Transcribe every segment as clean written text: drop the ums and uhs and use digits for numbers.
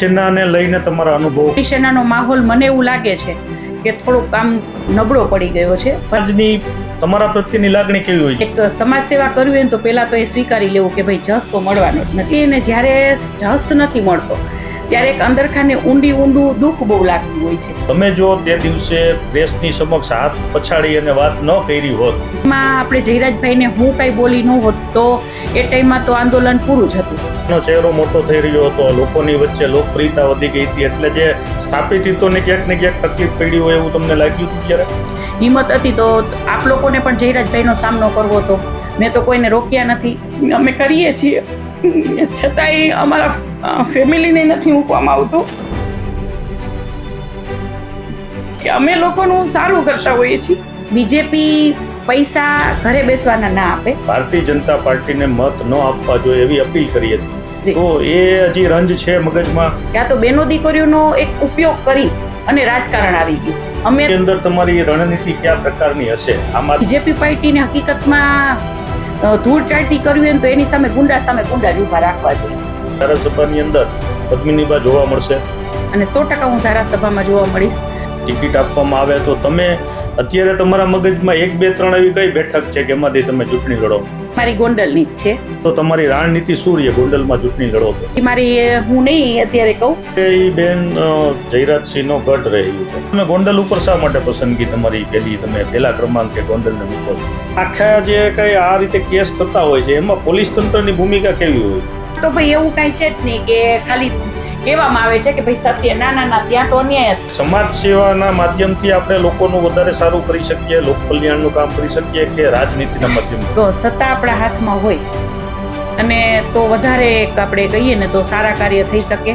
સેનાને લઈને તમારા અનુભવ? સેનાનો માહોલ મને એવું લાગે છે કે થોડોક આમ નબળો પડી ગયો છે. આજની તમારા પ્રત્યેની લાગણી કેવી હોય છે? એક સમાજ સેવા કરવી હોય ને તો પહેલા તો એ સ્વીકારી લેવું કે ભાઈ જસ તો મળવાનો જ નથી, અને જ્યારે જસ નથી મળતો ત્યારે એક અંદરખાને ઊંડું દુઃખ બહુ લાગતું હોય છે. તમે જો તે દિવસે પ્રેસની સમક્ષ હાથ પછાડી અને વાત ન કરી હોત, એમાં આપણે જયરાજભાઈને હું કઈ બોલી ન હોત તો એ ટાઈમમાં તો આંદોલન પૂરું જ હતું. એનો ચહેરો મોટો થઈ રહ્યો હતો, લોકોની વચ્ચે લોકપ્રિયતા વધી ગઈ હતી, એટલે જે સ્થાપિત હિતોને ક્યાંક ને ક્યાંક તકલીફ પડી હોય એવું તમને લાગ્યું હતું? ત્યારે હિંમત હતી તો આપ લોકોને પણ જયરાજભાઈનો સામનો કરવો હતો. મેં તો કોઈને રોક્યા નથી, અમે કરીએ છીએ, છતાંય અમારા ફેમિલીને નથી મૂકવામાં આવતું કે અમે લોકોનું સારું કરતા હોઈએ છીએ. બીજેપી પૈસા ઘરે બેસવાના ના આપે. ભારતીય જનતા પાર્ટીને મત ન આપવા જોઈએ એવી અપીલ કરી હતી, તો એ હજી રંજ છે મગજમાં? ત્યાં તો બેનો દીકરીઓનો એક ઉપયોગ કરી અને રાજકારણ આવી ગયું. અમે અંદર તમારી રણનીતિ કયા પ્રકારની હશે? આમાં બીજેપી પાર્ટીને હકીકતમાં ધૂળ ચાટતી કરવી હોય તો એની સામે ગુંડા જ ઉભા રાખવા જોઈએ. ધારાસભાની અંદર પદ્મિનીબા જોવા મળશે અને 100% હું ધારાસભામાં જોવા મળીશ. ટિકિટ આપવામાં આવે તો તમે અત્યારે તમારા મગજમાં 1, 2, 3 એવી કઈ બેઠક છે કે એમાંથી તમે ચૂંટણી લડો? મારી ગોંડલની જ છે. તો તમારી રણનીતિ શું રહે ગોંડલમાં ચૂંટણી લડો તો? મારી હું નહીં અત્યારે કહું. એ બેન જયરાજસિંહનો ગઢ રહ્યું છે. તમે ગોંડલ ઉપર શા માટે પસંદગી તમારી તમે પહેલા ક્રમાંકે ગોંડલને મૂકો છો? આખા જે કઈ આ રીતે કેસ થતા હોય છે એમાં પોલીસ તંત્રની ભૂમિકા કેવી હોય? તો ભાઈ એવું કઈ છે જ નહીં કે ખાલી કહેવામાં આવે છે કે ભાઈ સત્ય ના ત્યાં તો અન્યાય. સમાજ સેવાના માધ્યમથી આપણે લોકોનું વધારે સારું કરી શકીએ, લોક કલ્યાણનું કામ કરી શકીએ કે રાજનીતિના માધ્યમથી? તો સત્તા આપણા હાથમાં હોય અને તો વધારે આપણે કહીએ ને તો સારા કાર્ય થઈ શકે.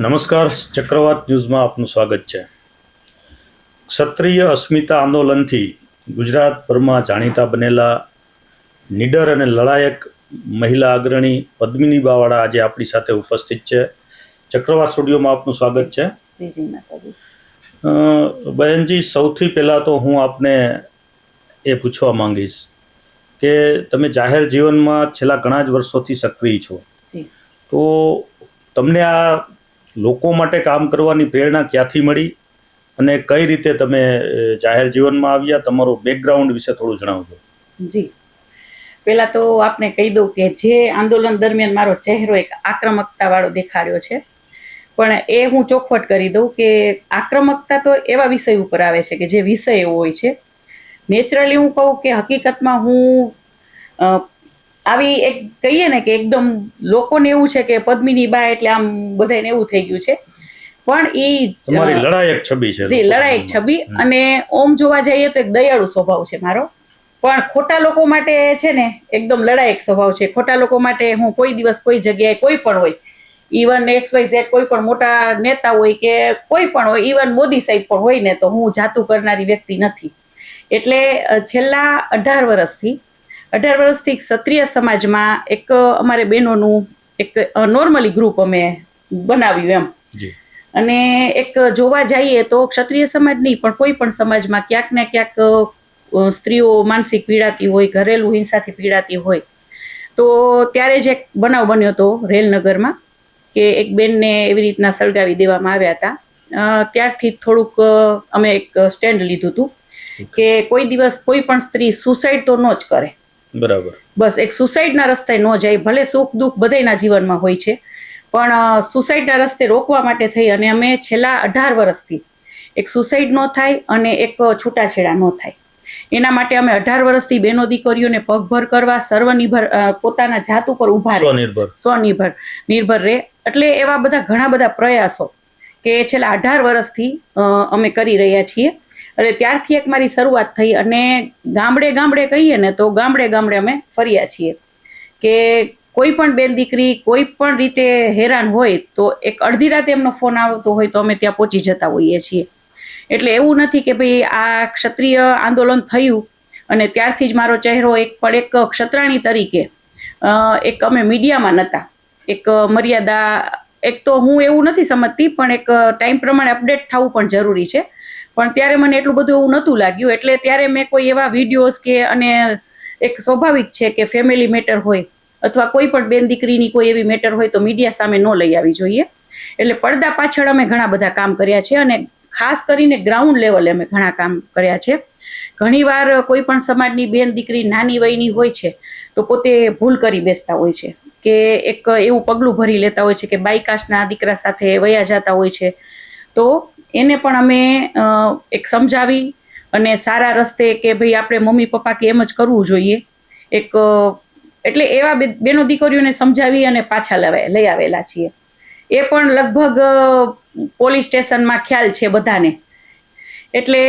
નમસ્કાર, ચક્રવાત ન્યૂઝમાં આપનું સ્વાગત છે. ક્ષત્રિય અસ્મિતા આંદોલનથી ગુજરાતભરમાં જાણીતા બનેલા નીડર અને લડાયક મહિલા અગ્રણી પદ્મિનીબાવાળા આજે આપણી સાથે ઉપસ્થિત છે. ચક્રવાત સ્ટુડિયોમાં આપનું સ્વાગત છે. જી માતાજી. બહેનજી, સૌથી પહેલાં તો હું આપને એ પૂછવા માંગીશ કે તમે જાહેર જીવનમાં છેલ્લા ઘણા જ વર્ષોથી સક્રિય છો, તો તમને આ લોકો માટે કામ કરવાની પ્રેરણા ક્યાંથી મળી અને કઈ રીતે તમે જાહેર જીવનમાં આવ્યા? તમારું બેકગ્રાઉન્ડ વિશે થોડું જણાવજો. જી, પહેલા તો આપને કહી દઉં કે જે આંદોલન દરમિયાન મારો ચહેરો એક આક્રમકતા વાળો દેખાડ્યો છે, પણ એ હું ચોખવટ કરી દઉં કે આક્રમકતા તો એવા વિષય ઉપર આવે છે કે જે વિષય એવો હોય છે. નેચરલી હું કહું કે હકીકતમાં હું આવી એક કહીએ ને કે એકદમ લોકોને એવું છે કે પદ્મિનીબા એટલે આમ બધાને એવું થઈ ગયું છે, પણ એ તમારી લડાયક છબી છે. જી, લડાયક છબી. અને ઓમ જોવા જઈએ તો એક દયાળુ સ્વભાવ છે મારો, પણ ખોટા લોકો માટે છે ને એકદમ લડાયક સ્વભાવ છે. ખોટા લોકો માટે હું કોઈ દિવસ કોઈ જગ્યાએ કોઈ પણ હોય, ઇવન XYZ કોઈ પણ મોટા નેતા હોય કે કોઈ પણ હોય, ઇવન મોદી સાહેબ પણ હોય ને, તો હું જાતું કરનારી વ્યક્તિ નથી. એટલે છેલ્લા 18 વર્ષથી ક્ષત્રિય સમાજમાં એક અમારે બહેનોનું એક નોર્મલી ગ્રુપ અમે બનાવ્યું એમ. અને એક જોવા જઈએ તો ક્ષત્રિય સમાજ નહીં પણ કોઈ પણ સમાજમાં ક્યાંક ને ક્યાંક સ્ત્રીઓ માનસિક પીડાતી હોય, ઘરેલું હિંસાથી પીડાતી હોય. તો ત્યારે જ એક બનાવ બન્યો હતો રેલનગરમાં કે એક બેનને એવી રીતના સળગાવી દેવામાં આવ્યા હતા. ત્યારથી થોડુંક અમે એક સ્ટેન્ડ લીધું હતું કે કોઈ દિવસ કોઈ પણ સ્ત્રી સુસાઇડ તો ન જ કરે. બરાબર. બસ એક સુસાઇડના રસ્તે ન જાય. ભલે સુખ દુઃખ બધાના જીવનમાં હોય છે, પણ સુસાઇડના રસ્તે રોકવા માટે થઈ અને અમે છેલ્લા 18 વર્ષથી એક સુસાઇડ ન થાય અને એક છૂટાછેડા ન થાય એના માટે અમે 18 વર્ષથી બહેનો દીકરીઓને પગભર કરવા, સર્વનિર્ભર, પોતાના જાત ઉપર ઊભા રહે, નિર્ભર રહે. એટલે એવા બધા ઘણા બધા પ્રયાસો કે છેલ્લા 18 વર્ષથી અમે કરી રહ્યા છીએ. એટલે ત્યારથી એક મારી શરૂઆત થઈ અને ગામડે કહીએ ને તો ગામડે અમે ફર્યા છીએ કે કોઈ પણ બેન દીકરી કોઈ પણ રીતે હેરાન હોય તો એક અડધી રાતે એમનો ફોન આવતો હોય તો અમે ત્યાં પહોંચી જતા હોઈએ છીએ. એટલે એવું નથી કે ભાઈ આ ક્ષત્રિય આંદોલન થયું અને ત્યારથી જ મારો ચહેરો એક ક્ષત્રાણી તરીકે એક અમે મીડિયામાં નહોતા. એક મર્યાદા, એક તો હું એવું નથી સમજતી, પણ એક ટાઈમ પ્રમાણે અપડેટ થવું પણ જરૂરી છે. પણ ત્યારે મને એટલું બધું એવું નહોતું લાગ્યું, એટલે ત્યારે મેં કોઈ એવા વિડીયોઝ કે અને એક સ્વાભાવિક છે કે ફેમિલી મેટર હોય અથવા કોઈ પણ બેન દીકરીની કોઈ એવી મેટર હોય તો મીડિયા સામે ન લઈ આવી જોઈએ. એટલે પડદા પાછળ અમે ઘણા બધા કામ કર્યા છે અને ખાસ કરીને ગ્રાઉન્ડ લેવલે અમે ઘણા કામ કર્યા છે. ઘણીવાર કોઈ પણ સમાજની બેન દીકરી નાની વયની હોય છે તો પોતે ભૂલ કરી બેસતા હોય છે કે એક એવું પગલું ભરી લેતા હોય છે કે બાયકાસ્ટના દીકરા સાથે વયા જતા હોય છે, તો એને પણ અમે એક સમજાવી અને સારા રસ્તે કે ભાઈ આપણે મમ્મી પપ્પા કે એમ જ કરવું જોઈએ, એક એટલે એવા બેનો દીકરીઓને સમજાવી અને પાછા લઈ આવેલા છીએ. એ પણ લગભગ પોલીસ સ્ટેશનમાં ખ્યાલ છે બધાને. એટલે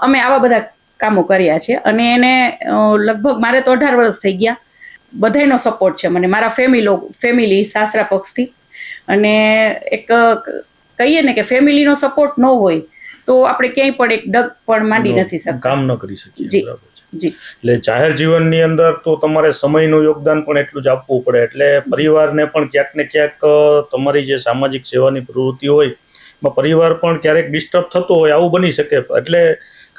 અમે આવા બધા કામો કર્યા છે અને એને લગભગ મારે તો 18 વર્ષ થઈ ગયા. બધાનો સપોર્ટ છે મને, મારા ફેમિલી સાસરા પક્ષથી. અને એક કહીએ ને કે ફેમિલીનો સપોર્ટ ન હોય તો આપણે ક્યાંય પણ એક ડગ પણ માંડી નથી શકતા, કામ ન કરી શકીએ. જી જી. એટલે જાહેર જીવનની અંદર તો તમારે સમયનું યોગદાન પણ એટલું જ આપવું પડે. એટલે પરિવારને પણ ક્યાંક ને ક્યાંક તમારી જે સામાજિક સેવાની પ્રવૃત્તિ હોય એમાં પરિવાર પણ ક્યારેક ડિસ્ટર્બ થતો હોય, આવું બની શકે. એટલે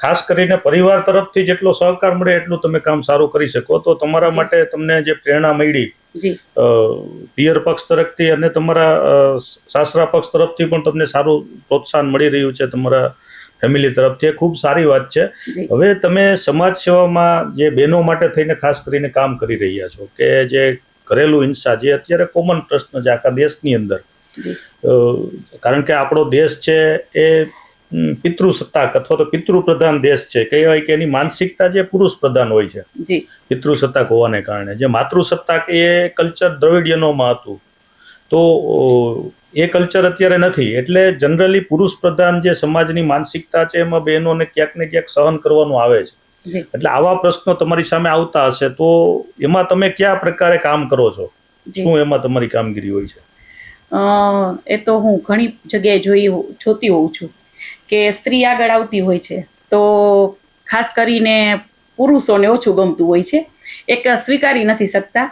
ખાસ કરીને પરિવાર તરફથી જેટલો સહકાર મળે એટલું તમે કામ સારું કરી શકો. તો તમારા માટે તમને જે પ્રેરણા મળી પિયર પક્ષ તરફથી અને તમારા સાસરા પક્ષ તરફથી પણ તમને સારું પ્રોત્સાહન મળી રહ્યું છે તમારા ફેમિલી તરફથી, એ ખૂબ સારી વાત છે. હવે તમે સમાજ સેવામાં જે બહેનો માટે થઈને ખાસ કરીને કામ કરી રહ્યા છો કે જે ઘરેલું હિંસા જે અત્યારે કોમન પ્રશ્ન છે આખા દેશની અંદર, કારણ કે આપણો દેશ છે એ પિતૃસત્તાક અથવા તો પિતૃપ્રધાન દેશ છે. કહેવાય કે એની માનસિકતા જે પુરુષ પ્રધાન હોય છે પિતૃસત્તાક હોવાને કારણે. જે માતૃસત્તાક એ કલ્ચર દ્રવિડિયનોમાં હતું, તો એ કલ્ચર અત્યારે નથી. એટલે જનરલી પુરુષ પ્રધાન જે સમાજની માનસિકતા છે એમાં બહેનોને ક્યાંક ને ક્યાંક સહન કરવાનું આવે છે. એટલે આવા પ્રશ્નો તમારી સામે આવતા હશે તો એમાં તમે કયા પ્રકારે કામ કરો છો, શું એમાં તમારી કામગીરી હોય છે? એ તો હું ઘણી જગ્યાએ જોતી હોઉં છું કે સ્ત્રી આગળ આવતી હોય છે તો ખાસ કરીને પુરુષોને ઓછું ગમતું હોય છે, એક સ્વીકારી નથી શકતા.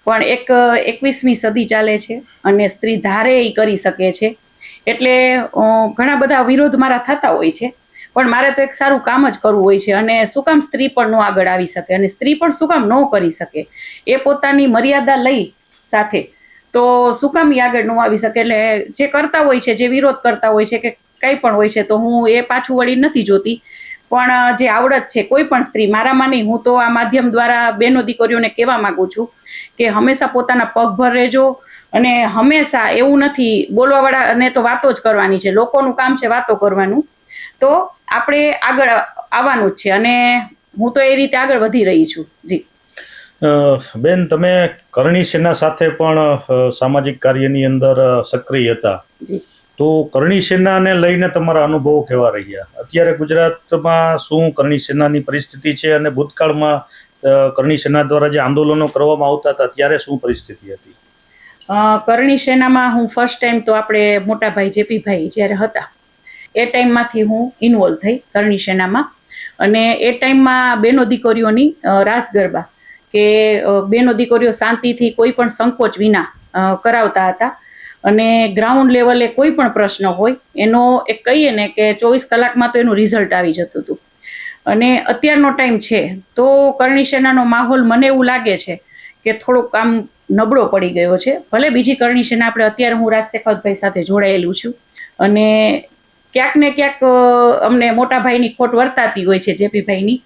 પણ એક 21મી સદી ચાલે છે અને સ્ત્રી ધારે એ કરી શકે છે. એટલે ઘણા બધા વિરોધ મારા થતા હોય છે, પણ મારે તો એક સારું કામ જ કરવું હોય છે. અને શું કામ સ્ત્રી પણ ન આગળ આવી શકે અને સ્ત્રી પણ શું કામ ન કરી શકે, એ પોતાની મર્યાદા લઈ સાથે તો શું કામ એ આગળ ન આવી શકે. એટલે જે કરતા હોય છે, જે વિરોધ કરતા હોય છે કે કંઈ પણ હોય છે, તો હું એ પાછું વળી નથી જોતી. પણ જે આવડત છે કોઈ પણ સ્ત્રી, મારામાં નહીં, હું તો આ માધ્યમ દ્વારા બહેનો દીકરીઓને કહેવા માંગુ છું કે હંમેશા પોતાના પગભર રહેજો. અને હંમેશા એવું નથી, બોલવાવાળાને તો વાતો જ કરવાની છે, લોકોનું કામ છે વાતો કરવાનું, તો આપણે આગળ આવવાનું જ છે. અને હું તો એ રીતે આગળ વધી રહી છું. જી બેન, તમે કરણી સેના સાથે પણ સામાજિક કાર્યની અંદર સક્રિય હતા, તો કરણી સેનાને લઈને તમારા અનુભવો કેવા રહ્યા? અત્યારે ગુજરાતમાં શું કરણી સેનાની પરિસ્થિતિ છે અને ભૂતકાળમાં કરણી સેના દ્વારા જે આંદોલનો કરવામાં આવતા હતા ત્યારે શું પરિસ્થિતિ હતી? કરણી સેનામાં હું ફર્સ્ટ ટાઈમ તો આપણે મોટાભાઈ જેપીભાઈ જ્યારે હતા એ ટાઈમમાંથી હું ઇન્વોલ્વ થઈ કરણી સેનામાં. અને એ ટાઈમમાં બહેનો દીકરીઓની રાસ ગરબા કે બહેનો દીકરીઓ શાંતિથી કોઈ પણ સંકોચ વિના કરાવતા હતા. અને ગ્રાઉન્ડ લેવલે કોઈ પણ પ્રશ્ન હોય એનો એક કહીએ ને કે 24 કલાકમાં તો એનું રિઝલ્ટ આવી જતું હતું. અને અત્યારનો ટાઈમ છે તો કરણી સેનાનો માહોલ મને એવું લાગે છે કે થોડોક આમ નબળો પડી ગયો છે. ભલે બીજી કરણી સેના આપણે અત્યારે હું રાજશેખરભાઈ સાથે જોડાયેલું છું અને ક્યાંક ને ક્યાંક અમને મોટા ભાઈની ખોટ વર્તાતી હોય છે જેપીભાઈની,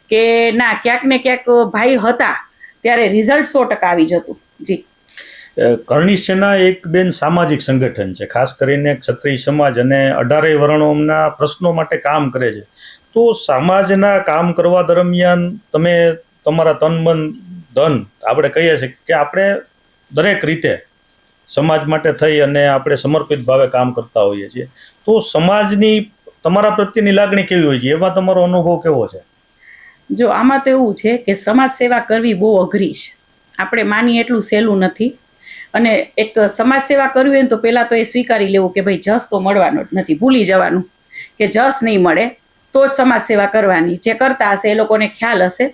કે ના ક્યાંક ને ક્યાંક ભાઈ હતા ત્યારે રિઝલ્ટ 100% આવી જતું. જી, કરણી સેના એક બેન સામાજિક સંગઠન છે, ખાસ કરીને ક્ષત્રિય સમાજ અને 18 વર્ણોના પ્રશ્નો માટે કામ કરે છે. તો સમાજના કામ કરવા દરમિયાન તમે તમારા તન મન ધન, આપણે કહીએ છીએ કે આપણે દરેક રીતે સમાજ માટે થઈ અને આપણે સમર્પિત ભાવે કામ કરતા હોઈએ છીએ, તો સમાજની તમારા પ્રત્યેની લાગણી કેવી હોય છે, એમાં તમારો અનુભવ કેવો છે? જો આમાં તો એવું છે કે સમાજ સેવા કરવી બહુ અઘરી છે, આપણે માનીએ એટલું સહેલું નથી. અને એક સમાજ સેવા કરવી હોય ને તો પહેલાં તો એ સ્વીકારી લેવું કે ભાઈ જસ તો મળવાનો જ નથી, ભૂલી જવાનું કે જસ નહીં મળે તો જ સમાજ સેવા કરવાની. જે કરતા હશે એ લોકોને ખ્યાલ હશે.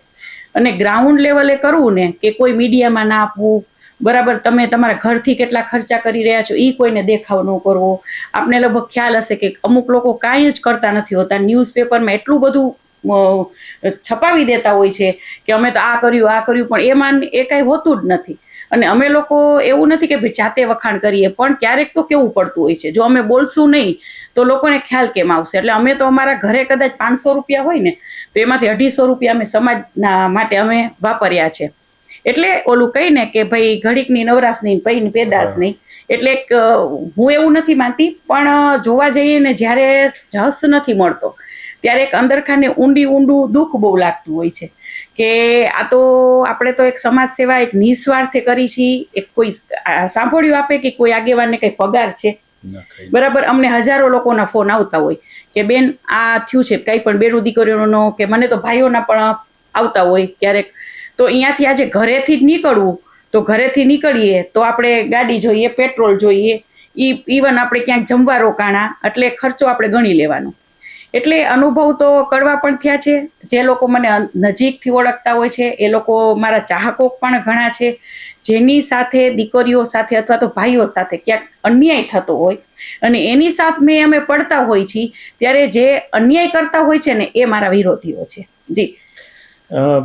અને ગ્રાઉન્ડ લેવલે કરવું ને કે કોઈ મીડિયામાં ના આપવું, બરાબર, તમે તમારા ઘરથી કેટલા ખર્ચા કરી રહ્યા છો એ કોઈને દેખાવ ન કરવો. આપને લગભગ ખ્યાલ હશે કે અમુક લોકો કાંઈ જ કરતા નથી હોતા, ન્યૂઝપેપરમાં એટલું બધું છપાવી દેતા હોય છે કે અમે તો આ કર્યું, પણ એમાં એ કાંઈ હોતું જ નથી. અને અમે લોકો એવું નથી કે ભાઈ જાતે વખાણ કરીએ, પણ ક્યારેક તો કેવું પડતું હોય છે, જો અમે બોલશું નહીં તો લોકોને ખ્યાલ કેમ આવશે. એટલે અમે તો અમારા ઘરે કદાચ 500 રૂપિયા હોય ને તો એમાંથી 250 રૂપિયા અમે સમાજના માટે અમે વાપર્યા છે. એટલે ઓલું કહીને કે ભાઈ ઘડીકની નવરાશ નહીં, પૈની પેદાશ નહીં. એટલે હું એવું નથી માનતી, પણ જોવા જઈએ ને જ્યારે જસ નથી મળતો ત્યારે એક અંદરખાને ઊંડું દુઃખ બહુ લાગતું હોય છે કે આ તો આપણે તો એક સમાજ સેવા એક નિસ્વાર્થે કરી છીએ. એક કોઈ સાંભળ્યું આપે કે કોઈ આગેવાનને કંઈ પગાર છે, બરાબર. અમને હજારો લોકોના ફોન આવતા હોય કે બેન આ થયું છે, કંઈ પણ બેનું દીકરીઓનો કે મને તો ભાઈઓના પણ આવતા હોય ક્યારેક. તો અહીંયાથી આજે ઘરેથી જ નીકળવું, તો ઘરેથી નીકળીએ તો આપણે ગાડી જોઈએ, પેટ્રોલ જોઈએ, ઇવન આપણે ક્યાંક જમવા રોકાણા એટલે ખર્ચો આપણે ગણી લેવાનો. એટલે અનુભવ તો કડવા પણ થયા છે. જે લોકો મને નજીકથી ઓળખતા હોય છે એ લોકો મારા ચાહકો પણ ઘણા છે, જેની સાથે દીકરીઓ સાથે અથવા તો ભાઈઓ સાથે ક્યાંક અન્યાય થતો હોય અને એની સામે અમે પડતા હોય છીએ, ત્યારે જે અન્યાય કરતા હોય છે ને એ મારા વિરોધીઓ છે. જી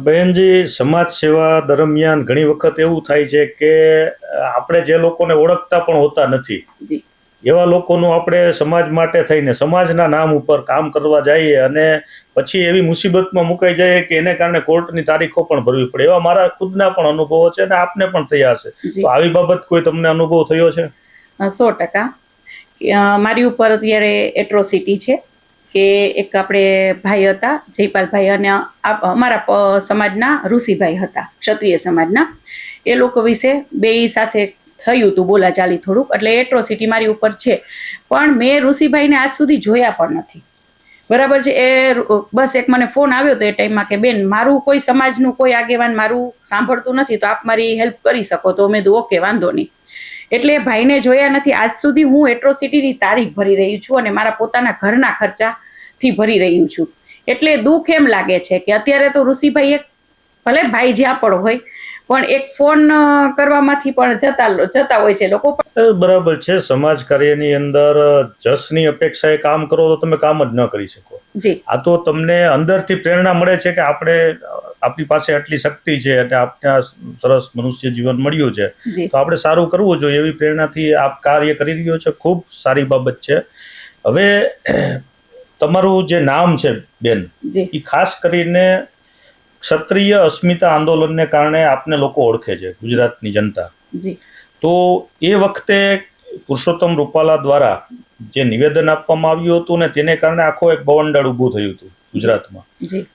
બહેનજી, સમાજ સેવા દરમિયાન ઘણી વખત એવું થાય છે કે આપણે જે લોકોને ઓળખતા પણ હોતા નથી, જી, એવા લોકોનું આપણે સમાજ માટે થઈને સમાજના નામ ઉપર કામ કરવા જઈએ અને પછી એવી મુસીબતમાં મુકાઈ જાય કે એને કારણે કોર્ટની તારીખો પણ ભરવી પડે. એવા મારા ખુદના પણ અનુભવો છે અને આપને પણ થયા હશે. તો આવી બાબત કોઈ તમને અનુભવ થયો છે? 100%. મારી ઉપર અત્યારે એટ્રોસિટી છે કે એક આપણે ભાઈ હતા જયપાલભાઈ અને અમારા સમાજના ઋષિભાઈ હતા, ક્ષત્રિય સમાજના. એ લોકો વિશે બે સાથે થયું હતું બોલાચાલી થોડુંક, એટલે એટ્રોસિટી મારી ઉપર છે. પણ મેં ઋષિભાઈને આજ સુધી જોયા પણ નથી, બરાબર છે. એ બસ એક મને ફોન આવ્યો હતો એ ટાઈમમાં કે બેન મારું કોઈ સમાજનું કોઈ આગેવાન મારું સાંભળતું નથી, તો આપ મારી હેલ્પ કરી શકો. તો મેં કીધું ઓકે, વાંધો નહીં. એટલે ભાઈને જોયા નથી. આજ સુધી હું એટ્રોસિટીની તારીખ ભરી રહી છું અને મારા પોતાના ઘરના ખર્ચાથી ભરી રહ્યું છું. એટલે દુઃખ એમ લાગે છે કે અત્યારે તો ઋષિભાઈ એક ભલે ભાઈ જ્યાં પણ હોય પણ એક ફોન કરવામાંથી પણ જતા હોય છે લોકો. બરાબર છે. સમાજ કાર્યની અંદર જસની અપેક્ષાએ કામ કરો તો તમે કામ જ ન કરી શકો. જી, આ તો તમને અંદરથી પ્રેરણા મળે છે કે આપણી પાસે આટલી શક્તિ છે અને આપને સરસ મનુષ્ય જીવન મળ્યું છે, તો આપણે સારું કરવું જોઈએ. એવી પ્રેરણાથી આપ કાર્ય કરી રહ્યો છો, ખૂબ સારી બાબત છે. હવે તમારું જે નામ છે બેન, એ ખાસ કરીને ક્ષત્રિય અસ્મિતા આંદોલનને કારણે આપને લોકો ઓળખે છે, ગુજરાતની જનતા. તો એ વખતે પુરુષોત્તમ રૂપાલા દ્વારા જે નિવેદન આપવામાં આવ્યું હતું ને તેને કારણે આખો એક બવંડર ઊભું થયું હતું ગુજરાતમાં.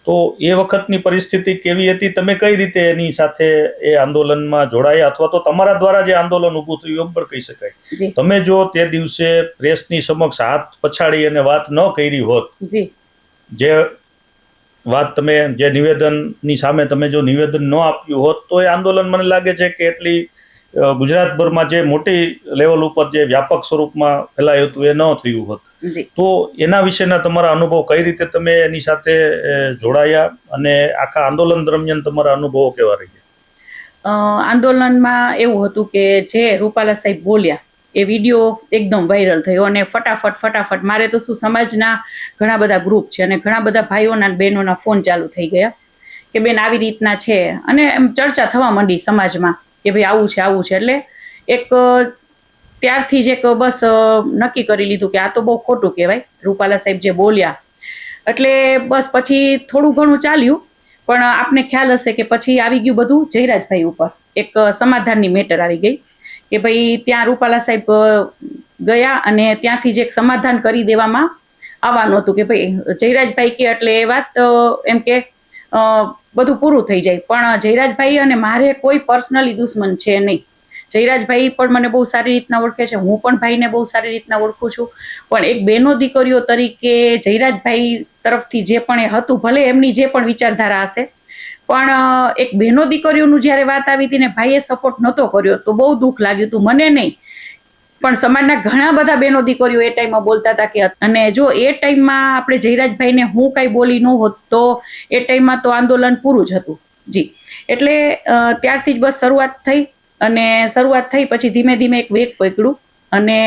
તો એ વખતની પરિસ્થિતિ કેવી હતી? તમે કઈ રીતે એની સાથે એ આંદોલનમાં જોડાયા, અથવા તો તમારા દ્વારા જે આંદોલન ઊભું થયું એમ પણ કહી શકાય. તમે જો તે દિવસે પ્રેસની સમક્ષ હાથ પછાડી અને વાત ન કરી હોત, જે વાત તમે જે નિવેદનની સામે તમે જો નિવેદન ન આપ્યું હોત, તો એ આંદોલન મને લાગે છે કે એટલી ગુજરાતભરમાં જે મોટી લેવલ ઉપર જે વ્યાપક સ્વરૂપમાં ફેલાયું હતું એ ન થયું હોત. તો એના વિશેના તમારા અનુભવ, કઈ રીતે તમે એની સાથે જોડાયા અને આખા આંદોલન દરમિયાન તમારા અનુભવો કેવા રહ્યા? આંદોલનમાં એવું હતું કે જે રૂપાલા સાહેબ બોલ્યા એ વિડીયો એકદમ વાયરલ થયો અને ફટાફટ મારે તો શું સમાજના ઘણા બધા ગ્રુપ છે અને ઘણા બધા ભાઈઓના બહેનોના ફોન ચાલુ થઈ ગયા કે બેન આવી રીતના છે, અને એમ ચર્ચા થવા માંડી સમાજમાં કે ભાઈ આવું છે. એટલે એક ત્યારથી જ એક બસ નક્કી કરી લીધું કે આ તો બહુ ખોટું કહેવાય રૂપાલા સાહેબ જે બોલ્યા. એટલે બસ પછી થોડું ઘણું ચાલ્યું, પણ આપને ખ્યાલ હશે કે પછી આવી ગયું બધું જયરાજભાઈ ઉપર, એક સમાધાનની મેટર આવી ગઈ કે ભાઈ ત્યાં રૂપાલા સાહેબ ગયા અને ત્યાંથી જ એક સમાધાન કરી દેવામાં આવવાનું હતું કે ભાઈ જયરાજભાઈ કે એટલે એ વાત એમ કે બધું પૂરું થઈ જાય. પણ જયરાજભાઈ અને મારે કોઈ પર્સનલી દુશ્મન છે નહીં. જયરાજભાઈ પણ મને બહુ સારી રીતના ઓળખે છે, હું પણ ભાઈને બહુ સારી રીતના ઓળખું છું. પણ એક બહેનો દીકરીઓ તરીકે જયરાજભાઈ તરફથી જે પણ એ હતું, ભલે એમની જે પણ વિચારધારા હશે, પણ એક બહેનો દીકરીઓનું જ્યારે વાત આવી હતી ને ભાઈએ સપોર્ટ નહોતો કર્યો તો બહુ દુઃખ લાગ્યું હતું. મને નહીં પણ સમાજના ઘણા બધા બહેનો દીકરીઓ એ ટાઈમમાં બોલતા હતા કે, અને જો એ ટાઈમમાં આપણે જયરાજભાઈને હું કાંઈ બોલી ન હોત તો એ ટાઈમમાં તો આંદોલન પૂરું જ હતું. જી, એટલે ત્યારથી જ બસ શરૂઆત થઈ. અને શરૂઆત થઈ પછી ધીમે ધીમે એક વેગ પકડ્યું અને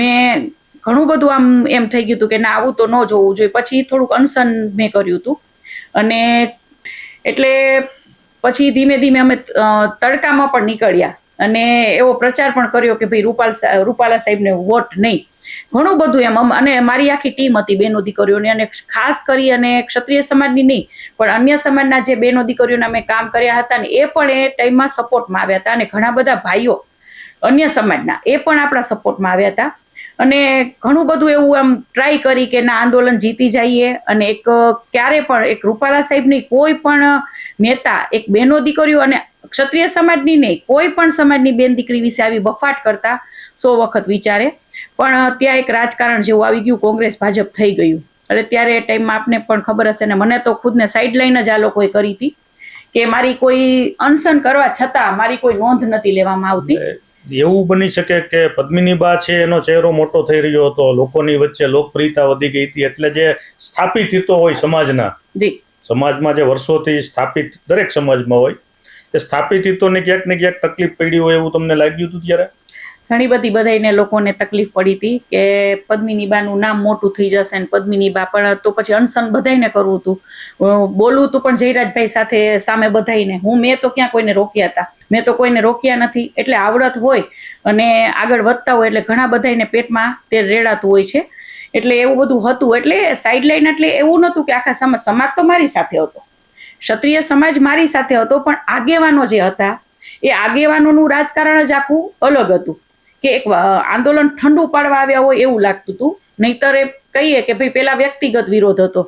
મેં ઘણું બધું આમ એમ થઈ ગયું હતું કે ના આવું તો ન જોવું જોઈએ. પછી થોડુંક અનશન મેં કર્યું હતું અને એટલે પછી ધીમે ધીમે અમે તડકામાં પણ નીકળ્યા અને એવો પ્રચાર પણ કર્યો કે ભાઈ રૂપાલા સાહેબને વોટ નહીં, ઘણું બધું એમ. અને મારી આખી ટીમ હતી બહેનો દીકરીઓની, અને ખાસ કરી અને ક્ષત્રિય સમાજની નહીં પણ અન્ય સમાજના જે બહેનો દીકરીઓના અમે કામ કર્યા હતા ને એ પણ એ ટાઈમમાં સપોર્ટમાં આવ્યા હતા. અને ઘણા બધા ભાઈઓ અન્ય સમાજના એ પણ આપણા સપોર્ટમાં આવ્યા હતા. અને ઘણું બધું એવું આમ ટ્રાય કરી કે ના આંદોલન જીતી જઈએ. અને એક ક્યારે પણ એક રૂપાલા સાહેબની કોઈ પણ નેતા એક બહેનો દીકરીઓ અને ક્ષત્રિય સમાજની નહીં કોઈ પણ સમાજની બેન દીકરી વિશે આવી બફાટ કરતા 100 વખત વિચારે. પણ ત્યાં એક રાજકારણ જેવું આવી ગયું, કોંગ્રેસ ભાજપ થઈ ગયું. એટલે ત્યારે એ ટાઈમમાં આપને પણ ખબર હશે ને મને તો ખુદને સાઇડલાઇન જ આ લોકોએ કરી હતી કે મારી કોઈ અનશન કરવા છતાં મારી કોઈ નોંધ નથી લેવામાં આવતી. એવું બની શકે કે પદ્મિનીબા છે એનો ચહેરો મોટો થઈ રહ્યો હતો, લોકોની વચ્ચે લોકપ્રિયતા વધી ગઈ હતી, એટલે જે સ્થાપિત હિતો હોય સમાજના, સમાજમાં જે વર્ષોથી સ્થાપિત દરેક સમાજમાં હોય એ સ્થાપિત હિતોને ક્યાંક ને ક્યાંક તકલીફ પડી હોય એવું તમને લાગ્યું હતું ત્યારે? ઘણી બધી બધાઈને લોકોને તકલીફ પડી હતી કે પદ્મિનીબાનું નામ મોટું થઈ જશે ને પદ્મિનીબા, પણ તો પછી અનશન બધાઈને કરવું હતું, બોલવું હતું પણ જયરાજભાઈ સાથે સામે બધાઈને. મેં તો ક્યાં કોઈને રોક્યા હતા? મેં તો કોઈને રોક્યા નથી. એટલે આવડત હોય અને આગળ વધતા હોય એટલે ઘણા બધાઈને પેટમાં તે રેડાતું હોય છે. એટલે એવું બધું હતું. એટલે સાઇડલાઇન એટલે એવું નહોતું કે આખા સમાજ તો મારી સાથે હતો, ક્ષત્રિય સમાજ મારી સાથે હતો, પણ આગેવાનો જે હતા એ આગેવાનોનું રાજકારણ જ આખું અલગ હતું કે એક આંદોલન ઠંડુ પાડવા આવ્યા હોય એવું લાગતું હતું. નહીતર એ કહીએ કે ભાઈ પેલા વ્યક્તિગત વિરોધ હતો,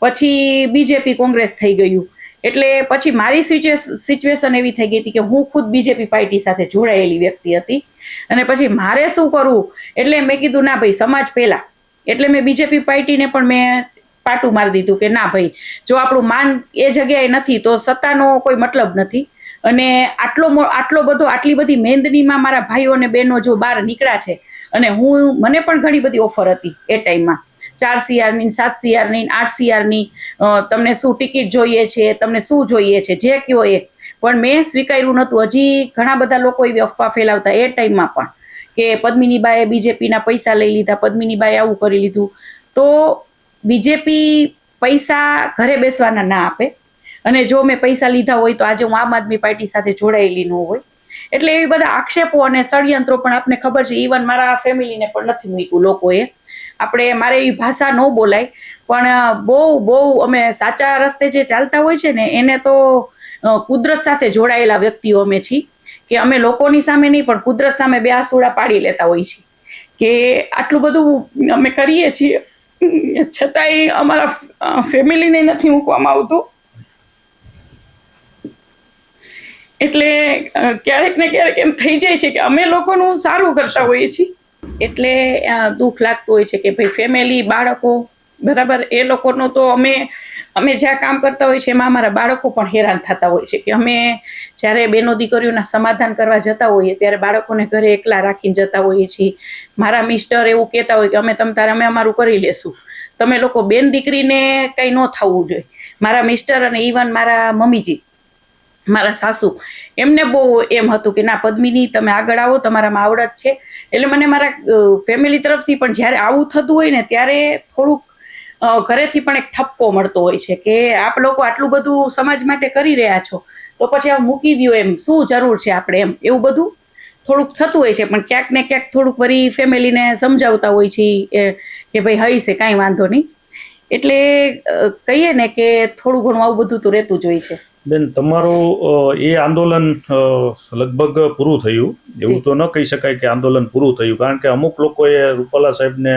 પછી બીજેપી કોંગ્રેસ થઈ ગયું. એટલે પછી મારી સિચ્યુએશન એવી થઈ ગઈ હતી કે હું ખુદ બીજેપી પાર્ટી સાથે જોડાયેલી વ્યક્તિ હતી અને પછી મારે શું કરવું એટલે મેં કીધું ના ભાઈ સમાજ પહેલા. એટલે મેં બીજેપી પાર્ટીને પણ મેં પાટું મારી દીધું કે ના ભાઈ જો આપણું માન એ જગ્યાએ નથી તો સત્તાનો કોઈ મતલબ નથી. અને આટલો બધો આટલી બધી મહેનતનીમાં મારા ભાઈઓ અને બહેનો જો બહાર નીકળ્યા છે અને મને પણ ઘણી બધી ઓફર હતી એ ટાઈમમાં 4 CRની 7 CRની 8 CRની, તમને શું ટિકિટ જોઈએ છે, તમને શું જોઈએ છે, જે કયો એ. પણ મેં સ્વીકાર્યું નહોતું. હજી ઘણા બધા લોકો એવી અફવા ફેલાવતા એ ટાઈમમાં પણ કે પદ્મિનીબાએ બીજેપીના પૈસા લઈ લીધા, પદ્મિનીબાએ આવું કરી લીધું. તો બીજેપી પૈસા ઘરે બેસવાના ના આપે, અને જો મેં પૈસા લીધા હોય તો આજે હું આમ આદમી પાર્ટી સાથે જોડાયેલી ન હોય. એટલે એવી બધા આક્ષેપો અને ષડયંત્રો પણ આપને ખબર છે. ઇવન મારા ફેમિલીને પણ નથી મૂક્યું લોકોએ. મારે એવી ભાષા ન બોલાય, પણ બહુ અમે સાચા રસ્તે જે ચાલતા હોય છે ને એને તો કુદરત સાથે જોડાયેલા વ્યક્તિઓ અમે છીએ કે અમે લોકોની સામે નહીં પણ કુદરત સામે બે આસુડા પાડી લેતા હોય છીએ કે આટલું બધું અમે કરીએ છીએ છતાંય અમારા ફેમિલીને નથી મૂકવામાં આવતું. એટલે ક્યારેક ને ક્યારેક એમ થઈ જાય છે કે અમે લોકોનું સારું કરતા હોઈએ છીએ એટલે દુઃખ લાગતું હોય છે કે ભાઈ ફેમિલી, બાળકો, બરાબર, એ લોકોનો તો અમે જ્યાં કામ કરતા હોય છે એમાં અમારા બાળકો પણ હેરાન થતા હોય છે કે અમે જ્યારે બેનો દીકરીઓના સમાધાન કરવા જતા હોઈએ ત્યારે બાળકોને ઘરે એકલા રાખીને જતા હોઈએ છીએ. મારા મિસ્ટર એવું કહેતા હોય કે અમે અમારું કરી લેશું, તમે લોકો બેન દીકરીને કંઈ ન થવું જોઈએ. મારા મિસ્ટર અને ઇવન મારા મમ્મીજી, મારા સાસુ, એમને બહુ એમ હતું કે ના પદ્મિની તમે આગળ આવો, તમારામાં આવડત છે. એટલે મને મારા ફેમિલી તરફથી પણ જ્યારે આવું થતું હોય ને ત્યારે થોડુંક ઘરેથી પણ એક ઠપકો મળતો હોય છે કે આપ લોકો આટલું બધું સમાજ માટે કરી રહ્યા છો તો પછી આ મૂકી દો, એમ શું જરૂર છે આપણે, એમ એવું બધું થોડુંક થતું હોય છે. પણ ક્યાંક ને ક્યાંક થોડુંક વળી ફેમિલીને સમજાવતા હોય છે કે ભાઈ હઈ છે, કાંઈ વાંધો નહીં. એટલે કહીએ ને કે થોડું ઘણું આવું બધું તો રહેતું જ હોય છે. બેન, તમારું એ આંદોલન લગભગ પૂરું થયું એવું તો ન કહી શકાય કે આંદોલન પૂરું થયું, કારણ કે અમુક લોકોએ રૂપાલા સાહેબને